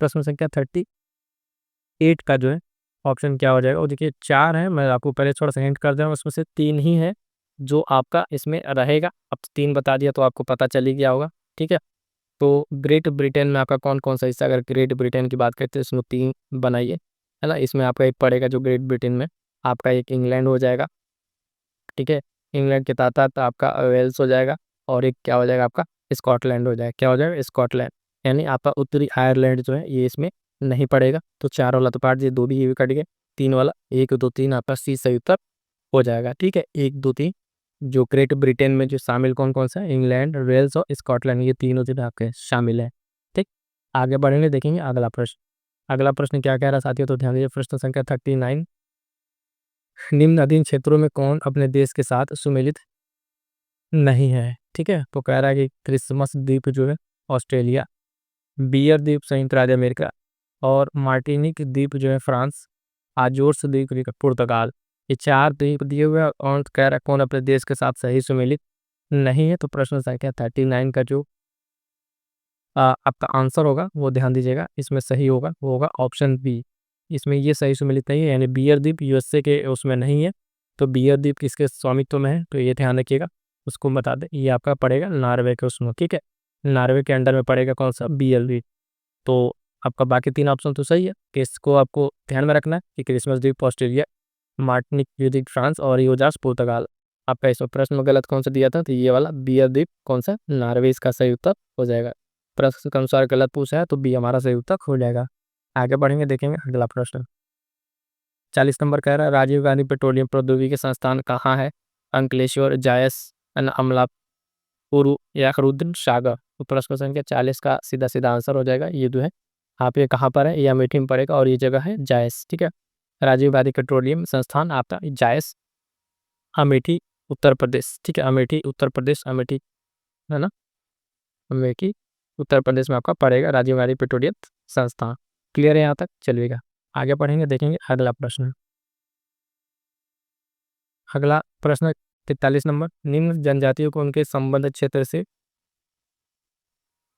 प्रश्न संख्या 38 का जो है ऑप्शन क्या हो जाएगा? और देखिए 4 है, मैं आपको पहले थोड़ा-सा हिंट कर दे रहा हूँ, उसमें से 3 ही है जो आपका इसमें रहेगा। अब 3 बता दिया तो आपको पता चल ही गया होगा, ठीक है? तो ग्रेट ब्रिटेन में आपका कौन-कौन सा हिस्सा, अगर ग्रेट ब्रिटेन की बात करते हैं इसमें 3 बनाइए, है ना? इसमें आपका एक पड़ेगा जो ग्रेट ब्रिटेन में, आपका एक इंग्लैंड हो जाएगा, ठीक है? इंग्लैंड के तहत आपका वेल्स हो जाएगा और एक क्या हो जाएगा आपका स्कॉटलैंड हो जाएगा। क्या हो जाएगा? स्कॉटलैंड। यानी आपका उत्तरी आयरलैंड जो है ये इसमें नहीं पड़ेगा। तो 4 वाला तो पार्ट ये 2 भी ये भी कट गए। 3 वाला 1, 2, 3 आपका सी सही उत्तर हो जाएगा, ठीक है? 1, 2, 3 जो ग्रेट ब्रिटेन में जो शामिल कौन-कौन सा है? इंग्लैंड, वेल्स और स्कॉटलैंड, ये तीनों जो है आपके शामिल हैं, ठीक? आगे बढ़ेंगे, देखेंगे अगला प्रश्न। अगला प्रश्न क्या कह रहा है साथियों? तो ध्यान दीजिए, प्रश्न संख्या 39 निम्न अधीन क्षेत्रों में कौन अपने देश के साथ सुमेलित नहीं है, ठीक है? तो कह रहा है कि क्रिसमस द्वीप जो है ऑस्ट्रेलिया, बियर द्वीप संयुक्त राज्य अमेरिका और मार्टिनिक द्वीप जो है फ्रांस, आजोर्स द्वीप जो है पुर्तगाल। ये 4 द्वीप दिए हुए हैं और कह रहा है कौन अपने देश के साथ सही सुमेलित नहीं है। तो प्रश्न संख्या 39 का जो आपका आंसर होगा वो ध्यान दीजिएगा, इसमें सही होगा वो होगा ऑप्शन बी। इसमें ये सही सुमेलित नहीं है, यानी बियर द्वीप यूएसए के उसमें नहीं है। तो बियर द्वीप किसके स्वामित्व में है? तो ये ध्यान रखिएगा, उसको बता दें, ये आपका पड़ेगा नॉर्वे के उसमें, ठीक है? नॉर्वे के अंडर में पड़ेगा कौन सा? बियर द्वीप। तो आपका बाकी 3 ऑप्शन तो सही है, कि इसको आपको ध्यान में रखना है कि क्रिसमस द्वीप ऑस्ट्रेलिया, मार्टिनिक द्वीप फ्रांस और योजास पुर्तगाल। आपका इसमें प्रश्न में गलत कौन सा दिया था? तो ये वाला बियर द्वीप कौन सा? नॉर्वे इसका सही उत्तर हो जाएगा। प्रश्न के अनुसार गलत पूछा है तो बी हमारा सही उत्तर हो जाएगा। आगे बढ़ेंगे, देखेंगे अगला प्रश्न। 40 नंबर कह रहा है राजीव गांधी पेट्रोलियम प्रौद्योगिकी संस्थान कहाँ है? अंकलेश्वर, जायस, अमलापुर या रुद्र सागर। तो प्रश्न संख्या 40 का सीधा सीधा आंसर हो जाएगा, ये जो है आप ये कहाँ पर है? ये अमेठी में पड़ेगा और ये जगह है जायस, ठीक है? राजीव गांधी पेट्रोलियम संस्थान आपका जायस, अमेठी, उत्तर प्रदेश, ठीक है? अमेठी उत्तर प्रदेश, अमेठी, है ना? अमेठी उत्तर प्रदेश में आपका पड़ेगा राजीव गांधी पेट्रोलियम संस्थान। क्लियर है यहाँ तक? चलिएगा आगे पढ़ेंगे, देखेंगे अगला प्रश्न। अगला प्रश्न 43 नंबर, निम्न जनजातियों को उनके संबंधित क्षेत्र से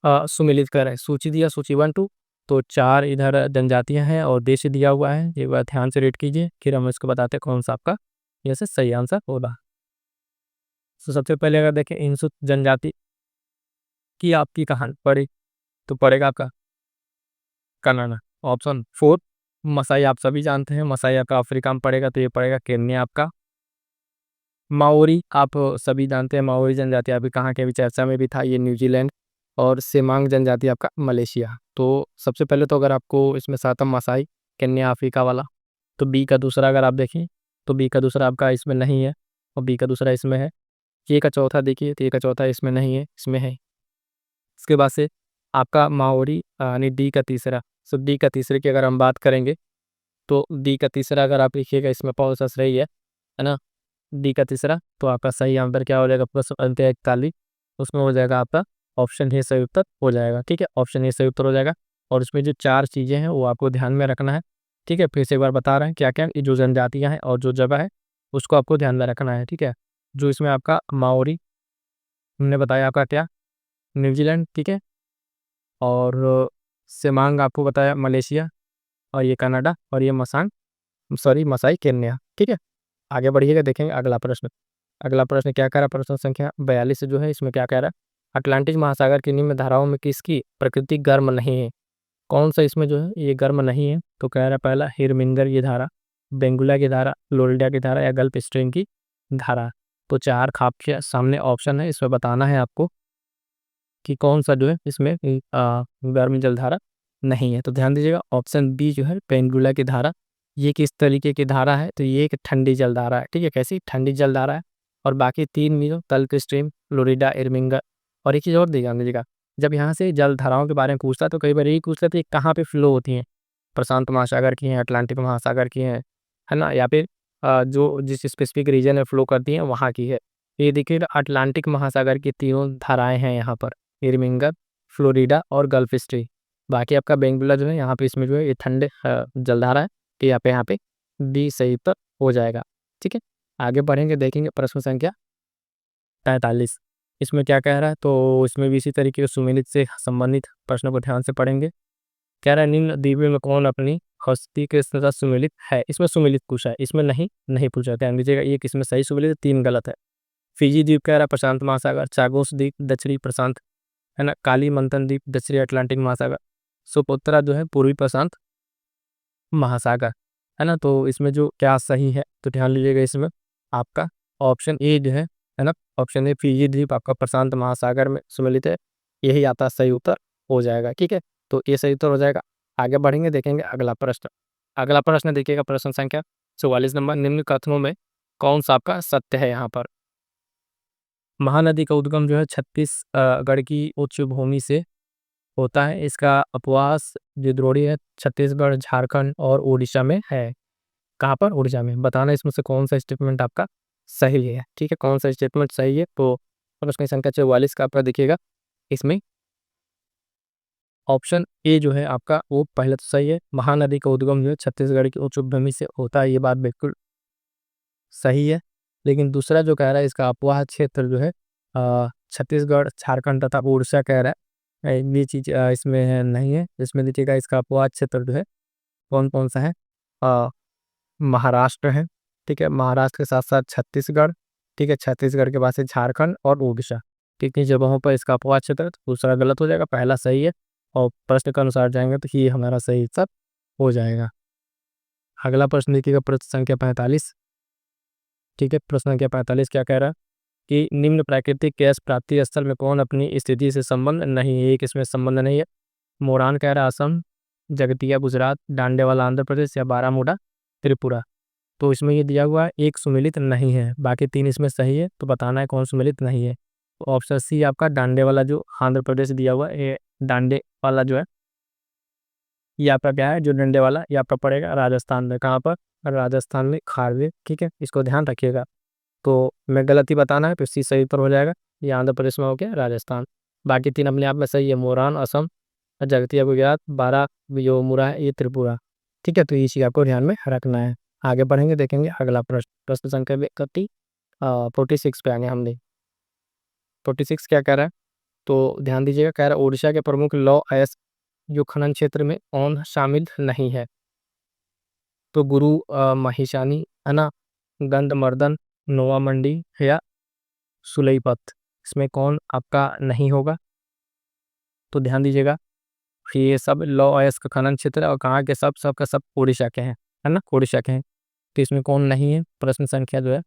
सुमेलित करें। सूची दिया, सूची 1 2, तो 4 इधर जनजातियां हैं और देश दिया हुआ है, एक बार ध्यान से रीड कीजिए, फिर हम इसको बताते हैं कौन सा आपका ये से सही आंसर होगा। तो सबसे पहले अगर देखें इनसुत जनजाति की आपकी कहाँ पड़ी, तो पड़ेगा आपका कनाडा। ऑप्शन 4 मसाई, आप सभी जानते हैं मसाई आपका अफ्रीका में पड़ेगा, तो ये पड़ेगा केन्या आपका। माओरी आप सभी जानते हैं, माओरी जनजाति आपकी कहाँ के अभी चर्चा में भी था, ये न्यूजीलैंड। और सेमांग जनजाति आपका मलेशिया। तो सबसे पहले तो अगर आपको इसमें सातम मसाई, केन्या अफ्रीका वाला। तो बी का दूसरा अगर आप देखें तो बी का दूसरा आपका इसमें नहीं है और बी का दूसरा इसमें है। ए का चौथा देखिए तो ए का चौथा इसमें नहीं है, इसमें है। इसके बाद से आपका माओरी यानी डी का तीसरा। सो डी का तीसरे की अगर हम बात करेंगे तो डी का तीसरा अगर आप लिखिएगा इसमें पॉज रही है ना? डी का तीसरा, तो आपका सही आंसर क्या हो जाएगा? प्रश्न अंत्य 41, उसमें हो जाएगा आपका ऑप्शन ए सही उत्तर हो जाएगा, ठीक है? ऑप्शन ए सही उत्तर हो जाएगा। और इसमें जो 4 चीज़ें हैं वो आपको ध्यान में रखना है, ठीक है? फिर से एक बार बता रहे हैं क्या क्या, ये जो जनजातियाँ हैं और जो जगह है उसको आपको ध्यान में रखना है, ठीक है? जो इसमें आपका माओरी हमने बताया आपका क्या, न्यूजीलैंड, ठीक है? और सेमांग आपको बताया मलेशिया और ये कनाडा और ये मसाई केन्या, ठीक है? आगे बढ़िएगा, देखेंगे अगला प्रश्न। अगला प्रश्न क्या कह रहा है? प्रश्न संख्या 42 जो है इसमें क्या कह रहा है? अटलांटिक महासागर की निम्न धाराओं में किसकी प्रकृति गर्म नहीं है? कौन सा इसमें जो है ये गर्म नहीं है? तो कह रहा है पहला हिरमिंगर की धारा, बेंगुला की धारा, फ्लोरिडा की धारा या गल्फ स्ट्रीम की धारा। तो 4 आपके सामने ऑप्शन है, इसमें बताना है आपको कि कौन सा जो है इसमें गर्म जलधारा नहीं है। तो ध्यान दीजिएगा ऑप्शन बी जो है पेंगुला की धारा, ये किस तरीके की धारा है, तो ये एक ठंडी जलधारा है। ठीक है, कैसी ठंडी जलधारा है। और बाकी तीन भी जो तल्क स्ट्रीम, फ्लोरिडा, इरमिंगा। और एक चीज़ और ध्यान दीजिएगा, जब यहाँ से जलधाराओं के बारे में पूछता है तो कई बार यही पूछ लेते हैं कहाँ पे फ्लो होती हैं, प्रशांत महासागर की हैं, अटलांटिक महासागर की हैं, है ना, या फिर जो जिस स्पेसिफिक रीजन में फ्लो करती हैं वहाँ की है। ये देखिए अटलांटिक महासागर की तीनों धाराएं हैं यहाँ पर, इरमिंगर, फ्लोरिडा और गल्फ स्ट्रीम। बाकी आपका बेंगुला जो है यहाँ पे इसमें जो है ये ठंडे जलधारा है, तो यहाँ पे बी सही उत्तर हो जाएगा। ठीक है, आगे बढ़ेंगे, देखेंगे प्रश्न संख्या 45। इसमें क्या कह रहा है, तो इसमें भी इसी तरीके से सुमेलित से संबंधित प्रश्नों को ध्यान से पढ़ेंगे। कह रहा है निम्न द्वीपों में कौन अपनी हस्ती के साथ सुमेलित है। इसमें सुमेलित पूछा है, इसमें नहीं नहीं पूछा। ध्यान दीजिएगा ये किसमें सही सुमेलित है, 3 गलत है। फिजी द्वीप कह रहा है प्रशांत महासागर, चागोस द्वीप दक्षिणी प्रशांत, है ना, कालीमंथन द्वीप दक्षिणी अटलांटिक महासागर, सुपुत्रा जो है पूर्वी प्रशांत महासागर, है ना। तो इसमें जो क्या सही है, तो ध्यान लीजिएगा इसमें आपका ऑप्शन ए जो है ना, ऑप्शन ए फिजी द्वीप आपका प्रशांत महासागर में सम्मिलित है, यही आता सही उत्तर हो जाएगा। ठीक है, तो ये सही उत्तर हो जाएगा। आगे बढ़ेंगे, देखेंगे अगला प्रश्न। अगला प्रश्न देखिएगा प्रश्न संख्या 44 नंबर, निम्न कथनों में कौन सा आपका सत्य है। यहाँ पर महानदी का उद्गम जो है छत्तीसगढ़ की उच्च भूमि से होता है। इसका उपवास जो द्रोणी है छत्तीसगढ़, झारखंड और उड़ीसा में है। कहाँ पर, उड़ीसा में। बताना इसमें से कौन सा स्टेटमेंट आपका सही है। ठीक है, कौन सा स्टेटमेंट सही है, तो प्रश्न संख्या 44 का आपका देखिएगा इसमें ऑप्शन ए जो है आपका वो पहले तो सही है। महानदी का उद्गम जो है छत्तीसगढ़ की उच्च भूमि से होता है, ये बात बिल्कुल सही है। लेकिन दूसरा जो कह रहा है इसका अपवाह क्षेत्र जो है छत्तीसगढ़, झारखंड तथा उड़ीसा कह रहा है, ये चीज़ इसमें नहीं है। इसमें देखिएगा इसका अपवाह क्षेत्र जो है कौन कौन सा है, महाराष्ट्र है। ठीक है, महाराष्ट्र के साथ साथ छत्तीसगढ़, ठीक है, छत्तीसगढ़ के बाद से झारखंड और उड़ीसा। ठीक है, जगहों पर इसका अपवाह क्षेत्र है, तो दूसरा गलत हो जाएगा, पहला सही है। और प्रश्न के अनुसार जाएंगे तो ये हमारा सही उत्तर हो जाएगा। अगला प्रश्न देखिएगा प्रश्न संख्या 45। ठीक है, प्रश्न संख्या 45 क्या कह रहा है कि निम्न प्राकृतिक गैस प्राप्ति स्थल में कौन अपनी स्थिति से संबंध नहीं है। एक इसमें संबंध नहीं है। मोरान कह रहा है असम, जगतिया गुजरात, डांडेवाला आंध्र प्रदेश या बारामूला त्रिपुरा। तो इसमें ये दिया हुआ है एक सुमेलित नहीं है, बाकी 3 इसमें सही है, तो बताना है कौन सुमेलित नहीं है। तो ऑप्शन सी आपका डांडे वाला जो आंध्र प्रदेश दिया हुआ है, ये डांडे वाला जो है ये आपका क्या है, जो डंडे वाला ये आपका पड़ेगा राजस्थान में। कहाँ पर, राजस्थान में खारवे। ठीक है, इसको ध्यान रखिएगा। तो मैं गलती बताना है तो सी सही उत्तर हो जाएगा। ये आंध्र प्रदेश में हो गया, राजस्थान। बाकी 3 अपने आप में सही है, मोरान असम, जगतिया गुजरात, बारह जो मुरा है ये त्रिपुरा। ठीक है, तो ये चीज़ आपको ध्यान में रखना है। आगे बढ़ेंगे, देखेंगे अगला प्रश्न। प्रश्न संख्या 46 पे आगे हमने 46 क्या कह रहा है, तो ध्यान दीजिएगा। कह रहा है उड़ीसा के प्रमुख लौह अयस्क जो खनन क्षेत्र में कौन शामिल नहीं है। तो गुरु महिशानी, है ना, गंधमर्दन, नोवा मंडी या सुलईपत, इसमें कौन आपका नहीं होगा। तो ध्यान दीजिएगा ये सब लौह अयस्क खनन क्षेत्र है और कहाँ के सब सब का सब उड़ीसा के हैं, है ना, उड़ीसा के हैं। तो इसमें कौन नहीं है, प्रश्न संख्या जो है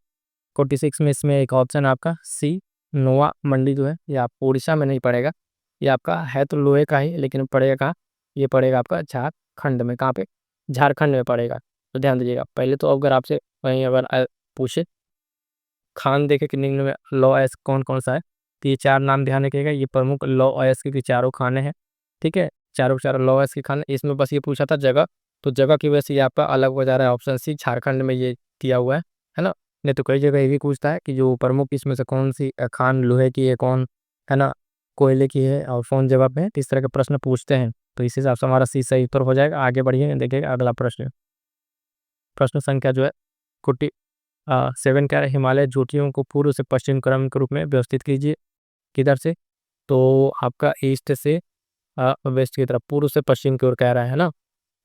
46 में इसमें एक ऑप्शन आपका सी नोवा मंडी जो है ये आपको उड़ीसा में नहीं पड़ेगा। ये आपका है तो लोहे का ही, लेकिन पड़ेगा कहाँ, ये पड़ेगा आपका झारखंड में। कहाँ पे, झारखंड में पड़ेगा। तो ध्यान दीजिएगा पहले तो अगर आपसे वहीं अगर पूछे खान देखे कि निम्न में लौह अयस्क कौन कौन सा है, तो ये 4 नाम ध्यान रखिएगा। ये प्रमुख लौह अयस्क की चारों खाने हैं। ठीक है, चारों के चारों लौह अयस्क के खाने। इसमें बस ये पूछा था जगह, तो जगह की वजह से ये आपका अलग हो जा रहा है। ऑप्शन सी झारखंड में ये दिया हुआ है ना। नहीं तो कई जगह ये भी पूछता है कि जो प्रमुख इसमें से कौन सी खान लोहे की है, कौन है ना कोयले की है, और कौन जगह पे है। तो इस तरह के प्रश्न पूछते हैं, तो इस हिसाब से हमारा सी सही उत्तर हो जाएगा। आगे बढ़िए, देखिएगा अगला प्रश्न। प्रश्न संख्या जो है 7 क्या है, हिमालय चोटियों को पूर्व से पश्चिम क्रम के रूप में व्यवस्थित कीजिए। किधर से, तो आपका ईस्ट से वेस्ट की तरफ, पूर्व से पश्चिम की ओर कह रहा है ना।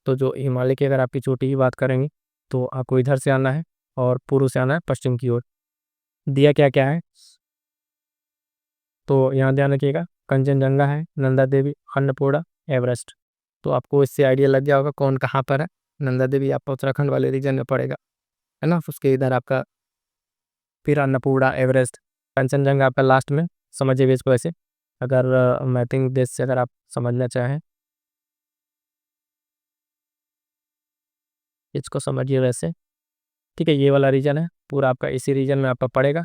तो जो हिमालय की अगर आपकी चोटी की बात करेंगे तो आपको इधर से आना है और पूर्व से आना है पश्चिम की ओर। दिया क्या क्या है, तो यहाँ ध्यान रखिएगा कंचनजंगा है, नंदा देवी, अन्नपूर्णा, एवरेस्ट। तो आपको इससे आइडिया लग गया होगा कौन कहाँ पर है। नंदा देवी आपका उत्तराखंड वाले रीजन में पड़ेगा, है ना। उसके इधर आपका फिर अन्नपूर्णा, एवरेस्ट, कंचनजंगा आपका लास्ट में, समझिए इसको ऐसे। अगर मैपिंग उद्देश्य से अगर आप समझना चाहें इसको समझिए वैसे। ठीक है, ये वाला रीजन है पूरा आपका, इसी रीजन में आपका पड़ेगा।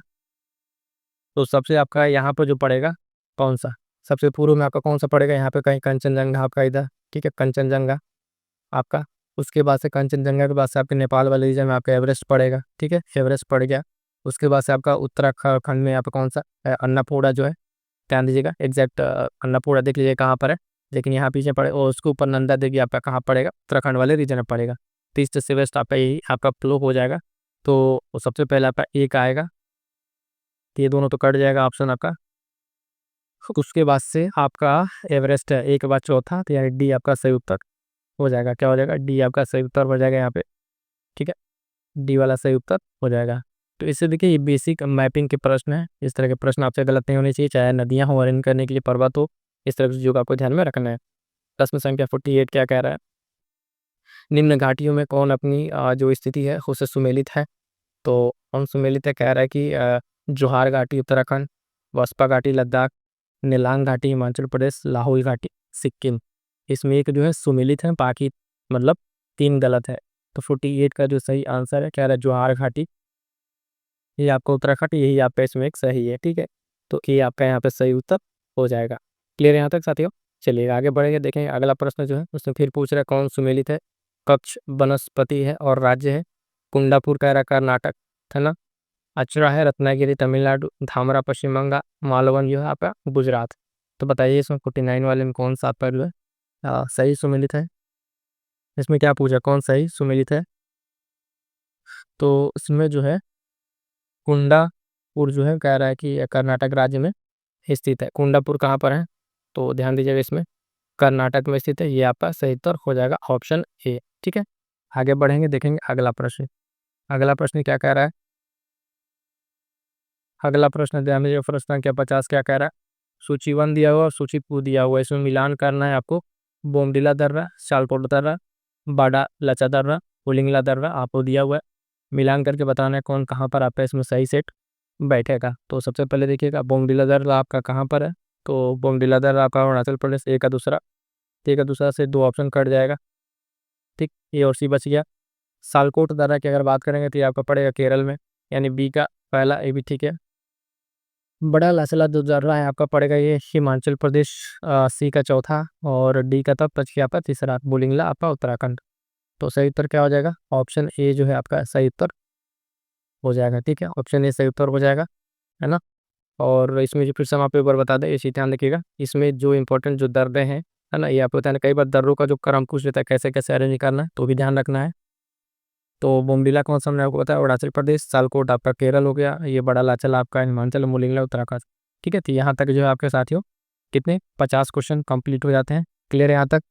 तो सबसे आपका यहाँ पर जो पड़ेगा कौन सा, सबसे पूर्व में आपका कौन सा पड़ेगा, यहाँ पे कहीं कंचनजंगा आपका इधर, ठीक है, कंचनजंगा आपका। उसके बाद से कंचनजंगा के बाद से आपके नेपाल वाले रीजन में आपका एवरेस्ट पड़ेगा। ठीक है, एवरेस्ट पड़ गया। उसके बाद से आपका उत्तराखंड में यहाँ पे कौन सा अन्नपूर्णा जो है, ध्यान दीजिएगा एग्जैक्ट अन्नपूर्णा देख लीजिए कहाँ पर है, लेकिन यहाँ पीछे पड़े, और उसके ऊपर नंदा देवी आपका कहाँ पड़ेगा, उत्तराखंड वाले रीजन में पड़ेगा। तो ईस्ट से वेस्ट आपका यही आपका फ्लो हो जाएगा। तो वो सबसे पहले आपका एक आएगा, तो ये दोनों तो कट जाएगा ऑप्शन आपका। उसके बाद से आपका एवरेस्ट है, एक बाद चौथा, तो यानी डी आपका सही उत्तर हो जाएगा। क्या हो जाएगा, डी आपका सही उत्तर हो जाएगा यहाँ पे। ठीक है, डी वाला सही उत्तर हो जाएगा। तो इससे देखिए ये बेसिक मैपिंग के प्रश्न है, इस तरह के प्रश्न आपसे गलत नहीं होने चाहिए, चाहे नदियां हो अरेंज करने के लिए पर्वत हो, इस तरह से जो आपको ध्यान में रखना है। प्रश्न संख्या 48 क्या कह रहा है, निम्न घाटियों में कौन अपनी जो स्थिति है उससे सुमेलित है। तो कौन सुमेलित है, कह रहा है कि जोहार घाटी उत्तराखंड, वस्पा घाटी लद्दाख, नीलांग घाटी हिमाचल प्रदेश, लाहौल घाटी सिक्किम। इसमें एक जो है सुमेलित है, बाकी मतलब 3 गलत है। तो 48 का जो सही आंसर है, कह रहा है जोहार घाटी, ये आपका उत्तराखंड, यही आपका इसमें एक सही है। ठीक है, तो ये आपका यहाँ पे सही उत्तर हो जाएगा। क्लियर यहाँ तक साथियों। चलिए आगे बढ़ेंगे, देखेंगे अगला प्रश्न जो है उसमें फिर पूछ रहा है कौन सुमेलित है। कक्ष वनस्पति है और राज्य है, कुंडापुर कह रहा है कर्नाटक, है ना, अचरा है रत्नागिरी तमिलनाडु, धामरा पश्चिम बंगाल, मालवन जो है आपका गुजरात। तो बताइए इसमें 49 वाले में कौन सा आपका जो है सही सुमेलित है। इसमें क्या पूछा, कौन सही सुमेलित है। तो इसमें जो है कुंडापुर जो है कह रहा है कि कर्नाटक राज्य में स्थित है। कुंडापुर कहाँ पर है, तो ध्यान दीजिएगा इसमें कर्नाटक में स्थित है, ये आपका सही उत्तर हो जाएगा ऑप्शन ए। ठीक है, आगे बढ़ेंगे, देखेंगे अगला प्रश्न। अगला प्रश्न क्या कह रहा है, अगला प्रश्न ध्यान दीजिए, प्रश्न संख्या 50 क्या कह रहा है, सूची 1 दिया हुआ और सूची 2 दिया हुआ है, इसमें मिलान करना है आपको। बोमडिला दर्रा, शालकोट दर्रा, बाड़ा लचा दर्रा, पुलिंगला दर्रा आपको दिया हुआ है। मिलान करके बताना है कौन कहाँ पर आपका इसमें सही सेट बैठेगा। तो सबसे पहले देखिएगा बोमडिला दर्रा आपका कहाँ पर है, तो बोमडिला दर्रा आपका अरुणाचल प्रदेश, ए का दूसरा, ए का दूसरा से 2 ऑप्शन कट जाएगा। ठीक, ए और सी बच गया। सालकोट दर्रा की अगर बात करेंगे तो ये आपका पड़ेगा केरल में, यानी बी का पहला, ए भी ठीक है। बड़ा लाचला जो दर्रा है आपका पड़ेगा ये हिमाचल प्रदेश, सी का चौथा, और डी का तब बच गया आपका तीसरा, बोलिंगला आपका उत्तराखंड। तो सही उत्तर क्या हो जाएगा, ऑप्शन ए जो है आपका सही उत्तर हो जाएगा। ठीक है, ऑप्शन ए सही उत्तर हो जाएगा, है ना। और इसमें जो फिर से हम आपको एक बार बता दें, इसी ध्यान रखिएगा, इसमें जो इंपॉर्टेंट जो दर्रे हैं, है ना, ये आपको बताया कई बार दर्रों का जो क्रम पूछ लेता है कैसे कैसे अरेंज करना है, तो भी ध्यान रखना है। तो बोमडिला कौन सा हमने आपको बताया अरुणाचल प्रदेश, सालकोट आपका केरल हो गया, ये बड़ा लाचल आपका हिमाचल, मोलिंगला उत्तराखंड। ठीक है, तो यहाँ तक जो है आपके साथियों कितने 50 क्वेश्चन कंप्लीट हो जाते हैं। क्लियर है यहाँ तक।